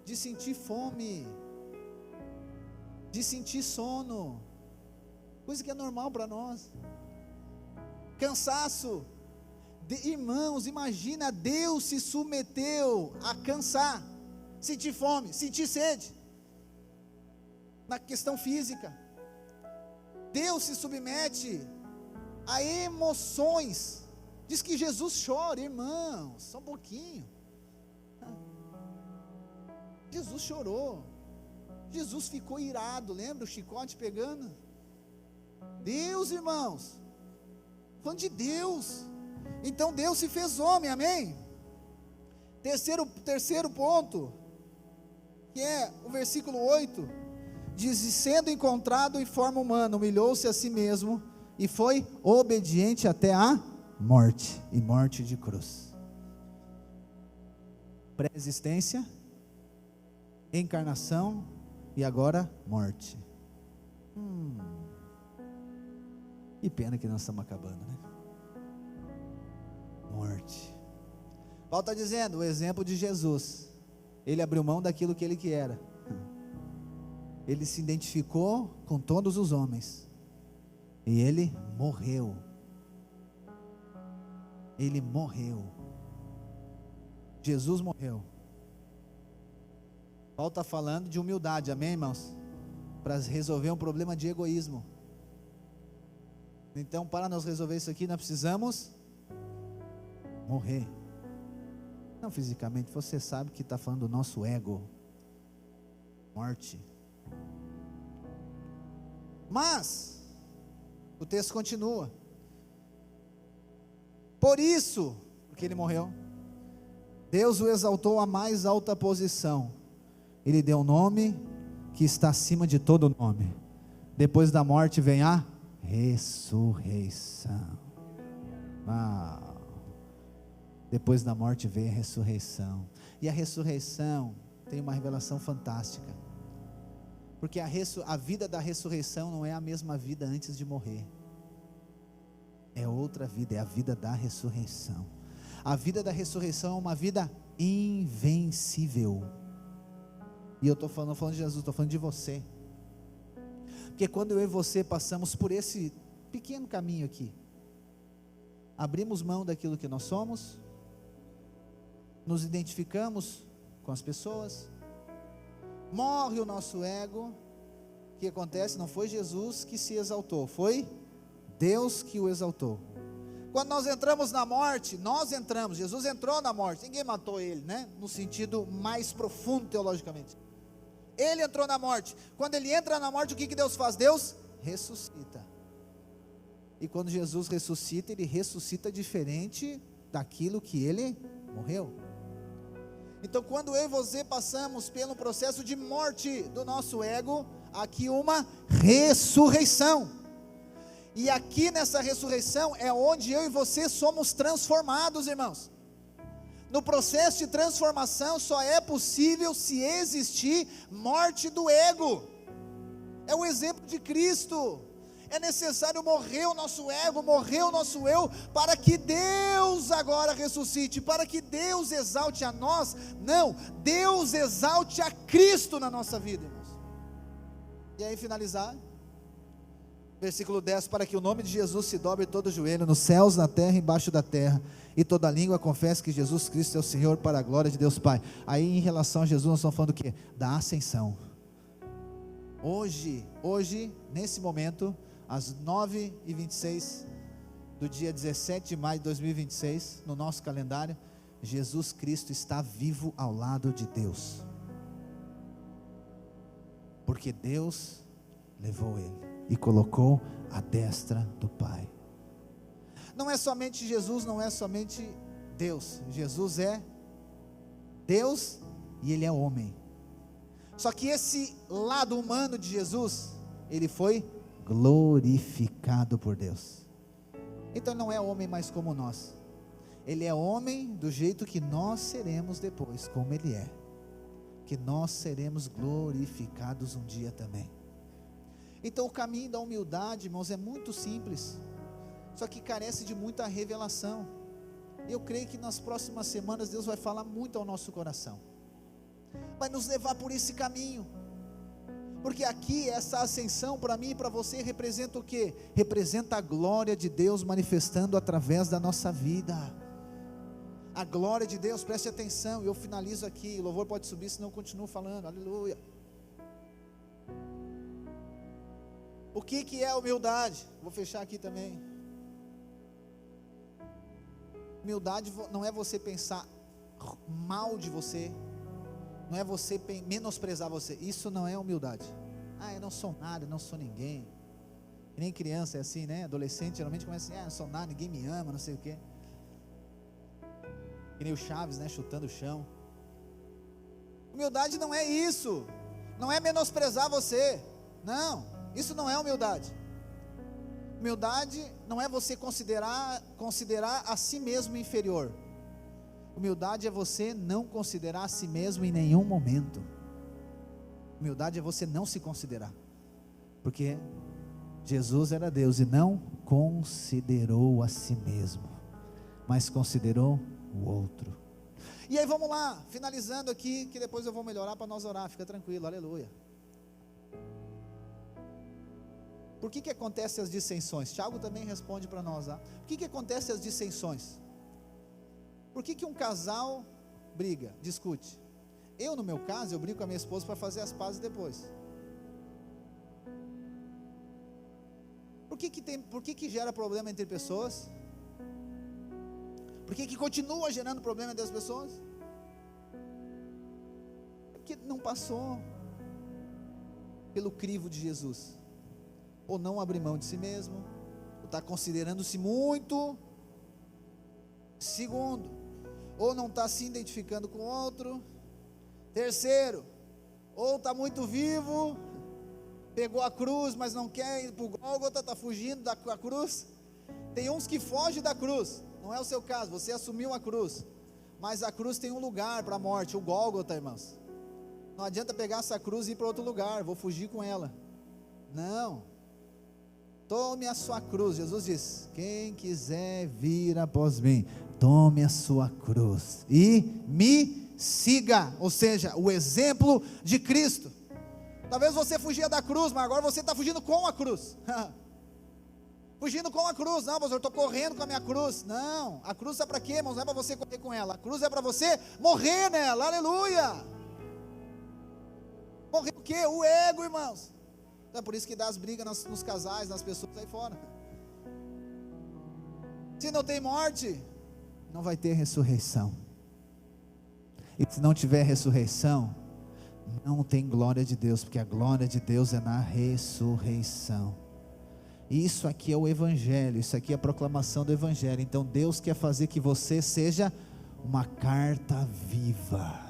[SPEAKER 1] de sentir fome, de sentir sono, coisa que é normal para nós, cansaço, irmãos, imagina, Deus se submeteu a cansar, sentir fome, sentir sede, na questão física. Deus se submete a emoções. Diz que Jesus chora, irmãos, só um pouquinho. Jesus chorou, Jesus ficou irado, lembra o chicote pegando? Deus, irmãos, falando de Deus. Então Deus se fez homem, amém? Terceiro ponto, que é o versículo 8, diz: sendo encontrado em forma humana, humilhou-se a si mesmo, e foi obediente até a morte, e morte de cruz. Pré-existência, encarnação, e agora morte. Que pena que nós estamos acabando, né? Morte. Paulo está dizendo, o exemplo de Jesus, ele abriu mão daquilo que ele que era, ele se identificou com todos os homens, e ele morreu. Ele morreu. Jesus morreu. Paulo está falando de humildade, amém, irmãos? Para resolver um problema de egoísmo. Então, para nós resolver isso aqui, nós precisamos morrer. Não fisicamente, você sabe que está falando do nosso ego. Morte. Mas, o texto continua. Por isso, porque ele morreu, Deus o exaltou à mais alta posição. Ele deu um nome que está acima de todo nome. Depois da morte vem a ressurreição. Depois da morte vem a ressurreição. E a ressurreição tem uma revelação fantástica. Porque a vida da ressurreição não é a mesma vida antes de morrer. É outra vida, é a vida da ressurreição. A vida da ressurreição é uma vida invencível. E eu estou falando de Jesus, estou falando de você. Porque quando eu e você passamos por esse pequeno caminho aqui, abrimos mão daquilo que nós somos, nos identificamos com as pessoas, morre o nosso ego. O que acontece? Não foi Jesus que se exaltou, foi Deus que o exaltou. Quando nós entramos na morte, Jesus entrou na morte, ninguém matou ele, né? No sentido mais profundo teologicamente. Ele entrou na morte. Quando ele entra na morte, o que Deus faz? Deus ressuscita. E quando Jesus ressuscita, ele ressuscita diferente daquilo que ele morreu. Então, quando eu e você passamos pelo processo de morte do nosso ego, aqui uma ressurreição. E aqui nessa ressurreição é onde eu e você somos transformados, irmãos. No processo de transformação só é possível se existir morte do ego. É o exemplo de Cristo. É necessário morrer o nosso ego, morrer o nosso eu, para que Deus agora ressuscite, para que Deus exalte a nós. Não, Deus exalte a Cristo na nossa vida, irmãos. E aí finalizar, Versículo 10, para que o nome de Jesus se dobre todo o joelho, nos céus, na terra e embaixo da terra, e toda língua confesse que Jesus Cristo é o Senhor, para a glória de Deus Pai. Aí em relação a Jesus nós estamos falando do quê? Da ascensão. Hoje, nesse momento, às 9h26 do dia 17 de maio de 2026, no nosso calendário, Jesus Cristo está vivo ao lado de Deus, porque Deus levou ele e colocou à destra do Pai. Não é somente Jesus, não é somente Deus. Jesus é Deus e Ele é homem. Só que esse lado humano de Jesus, Ele foi glorificado por Deus. Então Ele não é homem mais como nós. Ele é homem do jeito que nós seremos depois, como Ele é. Que nós seremos glorificados um dia também. Então o caminho da humildade, irmãos, é muito simples, só que carece de muita revelação. Eu creio que nas próximas semanas Deus vai falar muito ao nosso coração, vai nos levar por esse caminho, porque aqui essa ascensão para mim e para você representa o quê? Representa a glória de Deus manifestando através da nossa vida. A glória de Deus, preste atenção, eu finalizo aqui, o louvor pode subir, senão eu continuo falando, aleluia. O que é humildade? Vou fechar aqui também. Humildade não é você pensar mal de você, não é você menosprezar você. Isso não é humildade. Eu não sou nada, eu não sou ninguém. E nem criança é assim, né? Adolescente geralmente começa assim, eu não sou nada, ninguém me ama, não sei o quê. Que nem o Chaves, né? Chutando o chão. Humildade não é isso. Não é menosprezar você. Não. Isso não é humildade. Humildade não é você considerar a si mesmo inferior. Humildade é você não considerar a si mesmo em nenhum momento. Humildade é você não se considerar, porque Jesus era Deus e não considerou a si mesmo, mas considerou o outro. E aí vamos lá, finalizando aqui, que depois eu vou melhorar para nós orar, fica tranquilo, aleluia. Por que acontecem as dissensões? Tiago também responde para nós lá. Por que acontecem as dissensões? Por que um casal briga, discute? Eu, no meu caso, eu brigo com a minha esposa para fazer as pazes depois. Por que gera problema entre pessoas? Por que continua gerando problema entre as pessoas? Porque não passou pelo crivo de Jesus. Ou não abre mão de si mesmo, ou está considerando-se muito. Segundo, ou não está se identificando com o outro. Terceiro, ou está muito vivo, pegou a cruz, mas não quer ir para o Gólgota, está fugindo da cruz. Tem uns que fogem da cruz, não é o seu caso, você assumiu a cruz, mas a cruz tem um lugar para a morte, o Gólgota, irmãos. Não adianta pegar essa cruz e ir para outro lugar, vou fugir com ela. Não. Tome a sua cruz. Jesus diz: quem quiser vir após mim, tome a sua cruz e me siga. Ou seja, o exemplo de Cristo. Talvez você fugia da cruz, mas agora você está fugindo com a cruz. Fugindo com a cruz. Não, pastor, estou correndo com a minha cruz. Não, a cruz é para quê, irmãos? Não é para você correr com ela. A cruz é para você morrer nela. Aleluia. Morrer o quê? O ego, irmãos. Então é por isso que dá as brigas nos casais, nas pessoas aí fora. Se não tem morte, não vai ter ressurreição. E se não tiver ressurreição, não tem glória de Deus, porque a glória de Deus é na ressurreição. E isso aqui é o Evangelho, isso aqui é a proclamação do Evangelho. Então Deus quer fazer que você seja uma carta viva,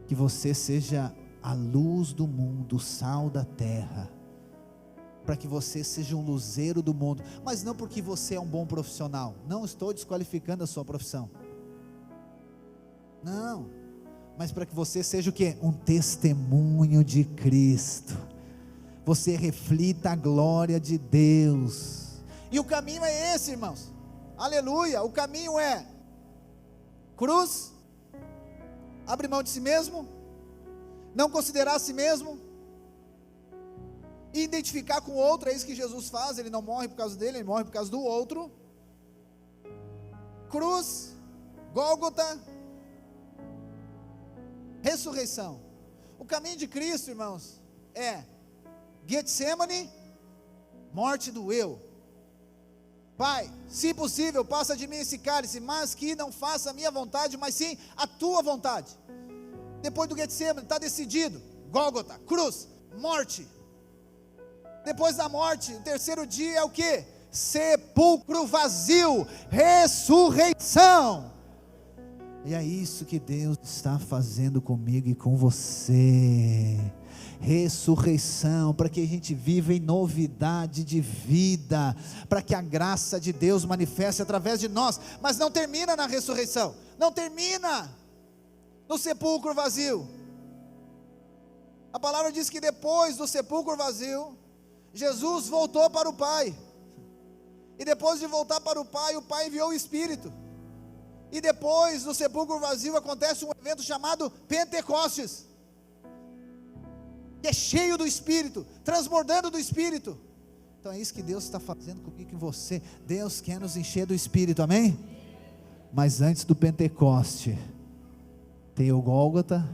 [SPEAKER 1] que você seja a luz do mundo, o sal da terra, para que você seja um luzeiro do mundo. Mas não porque você é um bom profissional, não estou desqualificando a sua profissão, não, mas para que você seja o quê? Um testemunho de Cristo, você reflita a glória de Deus. E o caminho é esse, irmãos, aleluia. O caminho é cruz, abre mão de si mesmo, não considerar a si mesmo e identificar com o outro. É isso que Jesus faz. Ele não morre por causa dele, ele morre por causa do outro. Cruz, Gólgota, ressurreição. O caminho de Cristo, irmãos, é Getsemane, morte do eu. Pai, se possível, passa de mim esse cálice, mas que não faça a minha vontade, mas sim a tua vontade. Depois do Getsemane, está decidido. Gólgota, cruz, morte. Depois da morte, o terceiro dia é o que? Sepulcro vazio, ressurreição. E é isso que Deus está fazendo comigo e com você. Ressurreição, para que a gente viva em novidade de vida, para que a graça de Deus manifeste através de nós. Mas não termina na ressurreição, não termina no sepulcro vazio. A palavra diz que depois do sepulcro vazio, Jesus voltou para o Pai. E depois de voltar para o Pai enviou o Espírito. E depois do sepulcro vazio acontece um evento chamado Pentecostes, que é cheio do Espírito, transbordando do Espírito. Então é isso que Deus está fazendo comigo e com você. Deus quer nos encher do Espírito, amém? Mas antes do Pentecoste tem o Gólgota,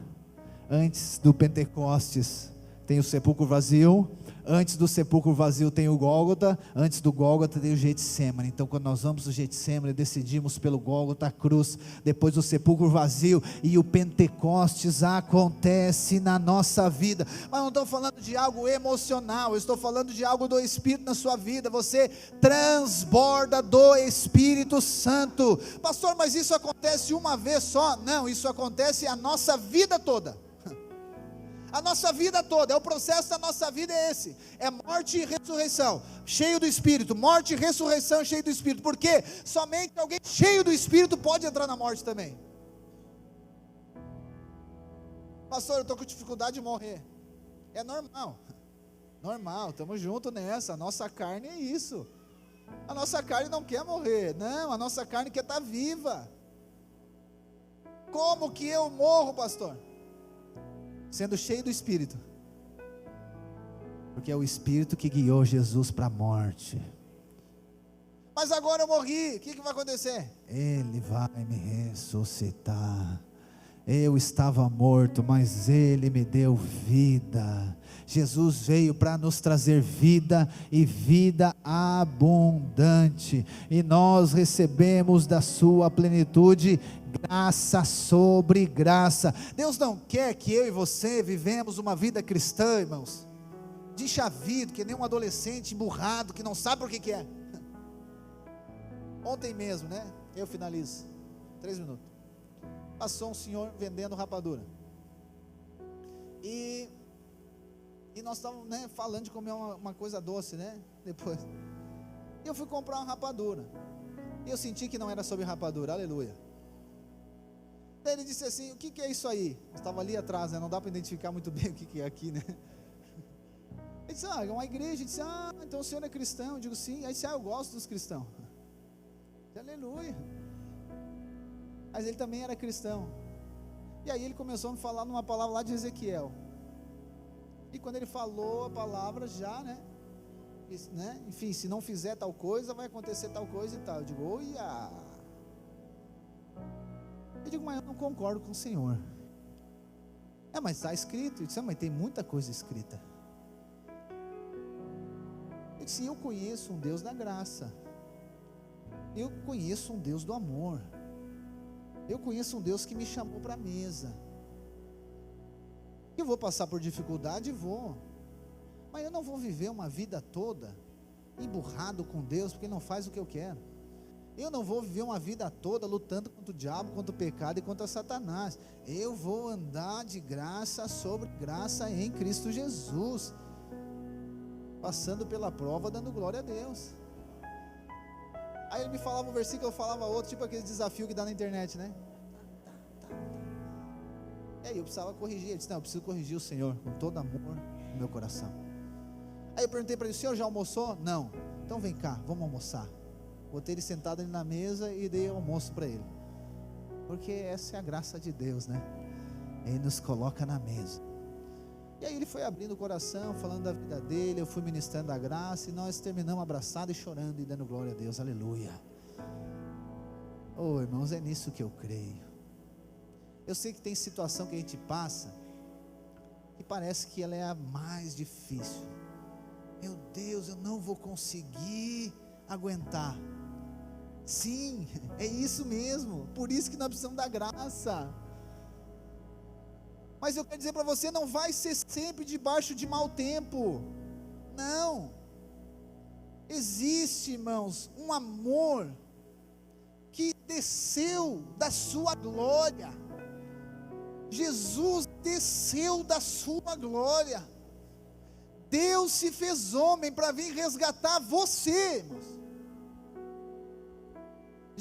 [SPEAKER 1] antes do Pentecostes tem o sepulcro vazio, antes do sepulcro vazio tem o Gólgota, antes do Gólgota tem o Getsemane. Então quando nós vamos ao Getsemane, decidimos pelo Gólgota, a cruz, depois do sepulcro vazio, e o Pentecostes acontece na nossa vida. Mas não estou falando de algo emocional, eu estou falando de algo do Espírito na sua vida. Você transborda do Espírito Santo. Pastor, mas isso acontece uma vez só? Não, isso acontece a nossa vida toda. A nossa vida toda, é o processo da nossa vida, é esse, é morte e ressurreição, cheio do Espírito, morte e ressurreição, cheio do Espírito. Porque somente alguém cheio do Espírito pode entrar na morte também. Pastor, eu estou com dificuldade de morrer. É normal, estamos juntos nessa. A nossa carne é isso, a nossa carne não quer morrer, não, a nossa carne quer estar viva. Como que eu morro, pastor? Sendo cheio do Espírito, porque é o Espírito que guiou Jesus para a morte. Mas agora eu morri, o que vai acontecer? Ele vai me ressuscitar. Eu estava morto, mas Ele me deu vida. Jesus veio para nos trazer vida e vida abundante, e nós recebemos da sua plenitude graça sobre graça. Deus não quer que eu e você vivemos uma vida cristã, irmãos, de chavido, que nem um adolescente emburrado, que não sabe por que é. Ontem mesmo, né, eu finalizo, 3 minutos, passou um senhor vendendo rapadura, e nós estávamos, né, falando de comer uma coisa doce, né, depois, e eu fui comprar uma rapadura, e eu senti que não era sobre rapadura, aleluia. Daí ele disse assim: o que é isso aí? Eu estava ali atrás, né? Não dá para identificar muito bem o que é aqui, né? Ele disse: é uma igreja. Eu disse: então o senhor é cristão? Eu digo: sim. Aí disse: eu gosto dos cristãos. Disse, aleluia. Mas ele também era cristão. E aí ele começou a me falar numa palavra lá de Ezequiel. E quando ele falou a palavra, já, né? Enfim, se não fizer tal coisa, vai acontecer tal coisa e tal. Eu digo: olha. Eu digo: mas eu não concordo com o Senhor. Mas está escrito. Eu disse: mas tem muita coisa escrita. Eu disse: eu conheço um Deus da graça, eu conheço um Deus do amor, eu conheço um Deus que me chamou para a mesa. Eu vou passar por dificuldade, vou, mas eu não vou viver uma vida toda emburrado com Deus, porque Ele não faz o que eu quero. Eu não vou viver uma vida toda lutando contra o diabo, contra o pecado e contra Satanás. Eu vou andar de graça sobre graça em Cristo Jesus, passando pela prova, dando glória a Deus. Aí ele me falava um versículo, eu falava outro, tipo aquele desafio que dá na internet, né? E aí eu precisava corrigir. Ele disse: não, eu preciso corrigir o Senhor com todo amor no meu coração. Aí eu perguntei para ele: o senhor já almoçou? Não. Então vem cá, vamos almoçar. Botei ele sentado ali na mesa e dei almoço para ele, porque essa é a graça de Deus, né? Ele nos coloca na mesa. E aí ele foi abrindo o coração, falando da vida dele, eu fui ministrando a graça, e nós terminamos abraçados e chorando e dando glória a Deus, aleluia. Oh, irmãos, é nisso que eu creio. Eu sei que tem situação que a gente passa, que parece que ela é a mais difícil. Meu Deus, eu não vou conseguir aguentar. Sim, é isso mesmo, por isso que nós precisamos da graça. Mas eu quero dizer para você, não vai ser sempre debaixo de mau tempo, não. Existe, irmãos, um amor que desceu da sua glória. Jesus desceu da sua glória. Deus se fez homem para vir resgatar você, irmãos.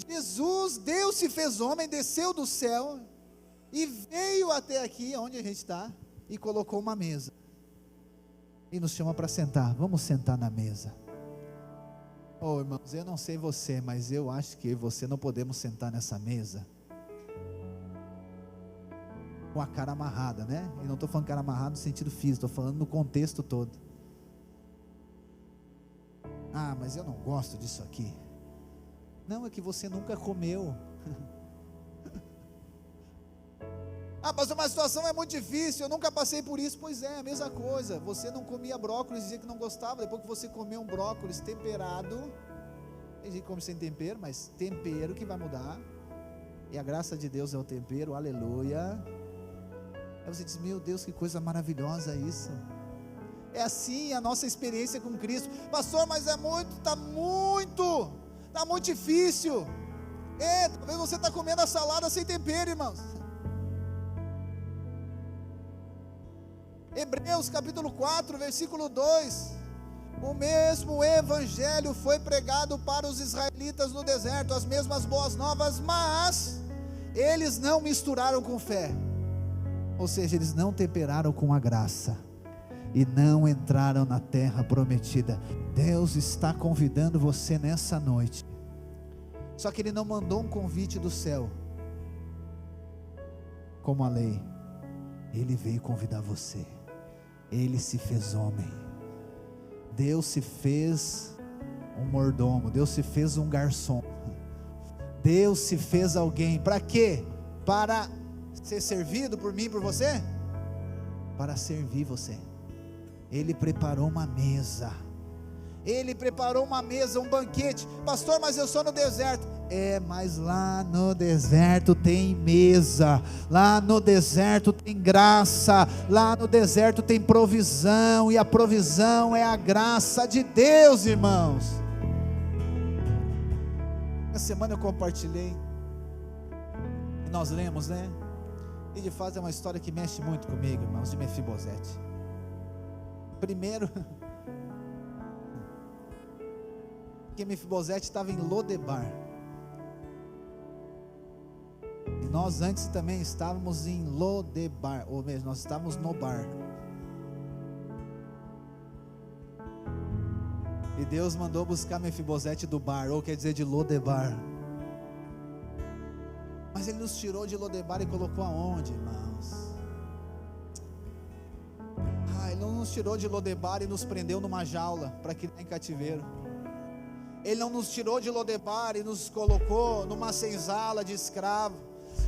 [SPEAKER 1] Jesus, Deus se fez homem, desceu do céu e veio até aqui, onde a gente está, e colocou uma mesa, e nos chama para sentar. Vamos sentar na mesa. Oh, irmãos, eu não sei você, mas eu acho que você não podemos sentar nessa mesa com a cara amarrada, né? E não estou falando cara amarrada no sentido físico, estou falando no contexto todo. Ah, mas eu não gosto disso aqui. Não, é que você nunca comeu. Ah, pastor, mas a situação é muito difícil, eu nunca passei por isso. Pois é, a mesma coisa. Você não comia brócolis, dizia que não gostava. Depois que você comeu um brócolis temperado, tem gente que come sem tempero, mas tempero que vai mudar. E a graça de Deus é o tempero, aleluia. Aí você diz, meu Deus, que coisa maravilhosa isso. É assim a nossa experiência com Cristo. Pastor, mas está muito difícil. Talvez você está comendo a salada sem tempero, irmãos. Hebreus capítulo 4, versículo 2, o mesmo evangelho foi pregado para os israelitas no deserto, as mesmas boas novas, mas eles não misturaram com fé, ou seja, eles não temperaram com a graça, e não entraram na terra prometida. Deus está convidando você nessa noite, só que Ele não mandou um convite do céu, como a lei, Ele veio convidar você. Ele se fez homem. Deus se fez um mordomo. Deus se fez um garçom. Deus se fez alguém. Para quê? Para ser servido por mim e por você? Para servir você. Ele preparou uma mesa. Ele preparou uma mesa, um banquete. Pastor, mas eu sou no deserto. Mas lá no deserto tem mesa, lá no deserto tem graça, lá no deserto tem provisão, e a provisão é a graça de Deus, irmãos. Essa semana eu compartilhei, e nós lemos, né? E de fato é uma história que mexe muito comigo, irmãos, de Mefibosete. Primeiro, que Mefibosete estava em Lodebar. E nós antes também estávamos em Lodebar, ou mesmo, nós estávamos no bar. E Deus mandou buscar Mefibosete do bar, ou quer dizer de Lodebar. Mas Ele nos tirou de Lodebar e colocou aonde, irmãos? Ele não nos tirou de Lodebar e nos prendeu numa jaula, para criar em cativeiro. Ele não nos tirou de Lodebar e nos colocou numa senzala de escravo.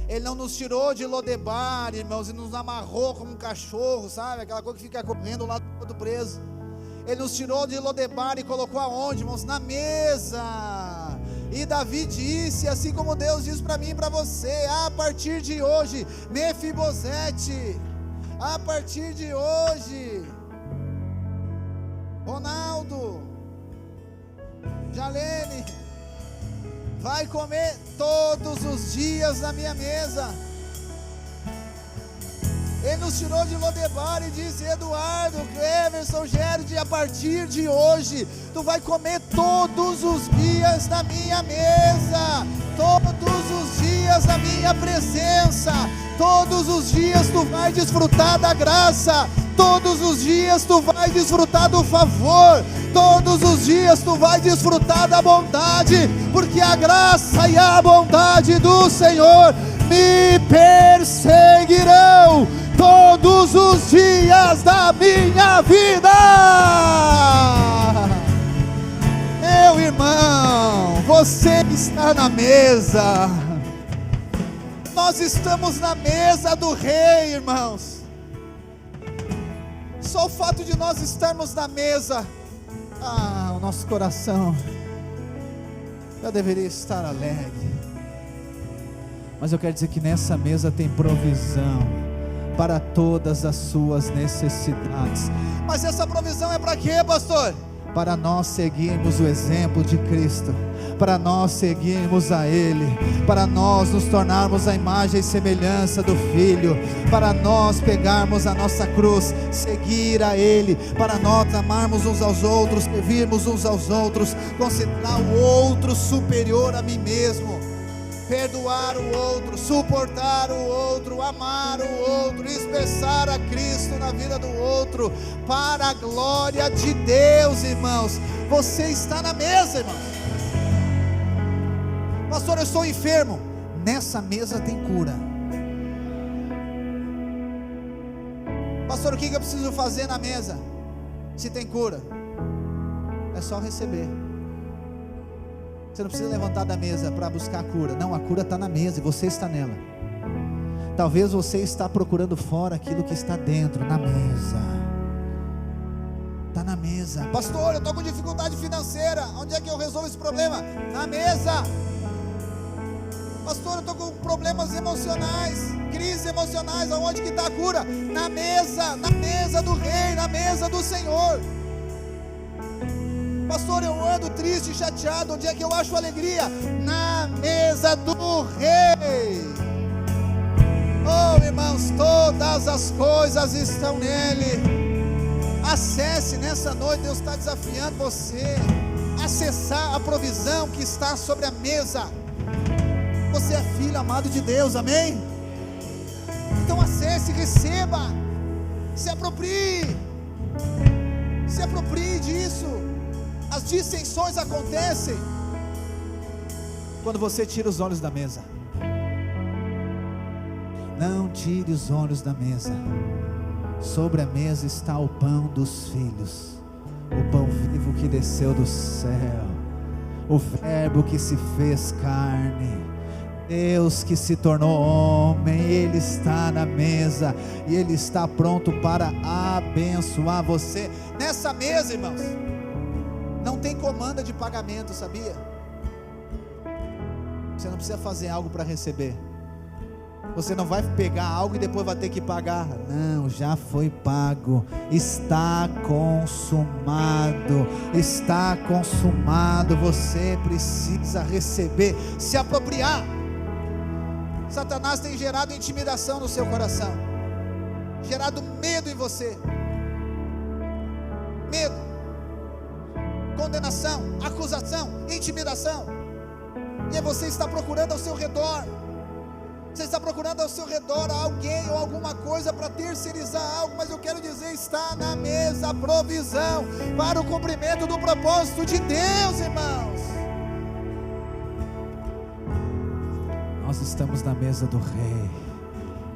[SPEAKER 1] Ele não nos tirou de Lodebar, irmãos, e nos amarrou como um cachorro, sabe? Aquela coisa que fica correndo lá do preso. Ele nos tirou de Lodebar e colocou aonde, irmãos? Na mesa. E Davi disse, assim como Deus diz para mim e para você, a partir de hoje, Mefibosete, a partir de hoje, Ronaldo, Jalene, vai comer todos os dias na minha mesa. Ele nos tirou de Lodebar e disse, Eduardo, Cleverson, Gerard, a partir de hoje, tu vai comer todos os dias na minha mesa, todos os dias na minha presença, todos os dias tu vai desfrutar da graça, todos os dias tu vai desfrutar do favor, todos os dias tu vai desfrutar da bondade, porque a graça e a bondade do Senhor me perseguirão todos os dias da minha vida. Meu irmão, você está na mesa. Nós estamos na mesa do Rei, irmãos. Só o fato de nós estarmos na mesa, o nosso coração já deveria estar alegre. Mas eu quero dizer que nessa mesa tem provisão para todas as suas necessidades. Mas essa provisão é para quê, pastor? Para nós seguirmos o exemplo de Cristo, para nós seguirmos a Ele, para nós nos tornarmos a imagem e semelhança do Filho, para nós pegarmos a nossa cruz, seguir a Ele, para nós amarmos uns aos outros, servirmos uns aos outros, considerar o outro superior a mim mesmo, perdoar o outro, suportar o outro, amar o outro, expressar a Cristo na vida do outro, para a glória de Deus, irmãos. Você está na mesa, irmãos. Pastor, eu estou enfermo. Nessa mesa tem cura. Pastor, o que eu preciso fazer na mesa? Se tem cura, é só receber. Você não precisa levantar da mesa para buscar a cura. Não, a cura está na mesa e você está nela. Talvez você está procurando fora aquilo que está dentro, na mesa. Está na mesa. Pastor, eu estou com dificuldade financeira. Onde é que eu resolvo esse problema? Na mesa. Pastor, eu estou com problemas emocionais, crises emocionais. Aonde que está a cura? Na mesa do Rei, na mesa do Senhor. Pastor, eu ando triste e chateado. Onde é que eu acho alegria? Na mesa do Rei. Oh, irmãos, todas as coisas estão nele. Acesse nessa noite. Deus está desafiando você a acessar a provisão que está sobre a mesa. Você é filho amado de Deus, amém? Então acesse, receba, se aproprie disso. As dissensões acontecem quando você tira os olhos da mesa. Não tire os olhos da mesa. Sobre a mesa está o pão dos filhos, o pão vivo que desceu do céu, o verbo que se fez carne, Deus que se tornou homem. Ele está na mesa e Ele está pronto para abençoar você. Nessa mesa, irmãos, não tem comanda de pagamento, sabia? Você não precisa fazer algo para receber. Você não vai pegar algo e depois vai ter que pagar. Não, já foi pago. Está consumado. Está consumado. Você precisa receber, se apropriar. Satanás tem gerado intimidação no seu coração, gerado medo em você. Medo, condenação, acusação, intimidação. E aí você está procurando ao seu redor. Você está procurando ao seu redor alguém ou alguma coisa para terceirizar algo. Mas eu quero dizer, está na mesa a provisão para o cumprimento do propósito de Deus, irmãos. Nós estamos na mesa do Rei.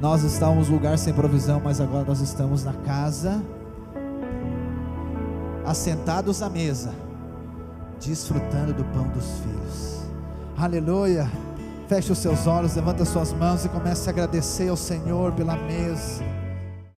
[SPEAKER 1] Nós estávamos no lugar sem provisão, mas agora nós estamos na casa, assentados à mesa, desfrutando do pão dos filhos. Aleluia. Feche os seus olhos, levanta suas mãos e comece a agradecer ao Senhor pela mesa.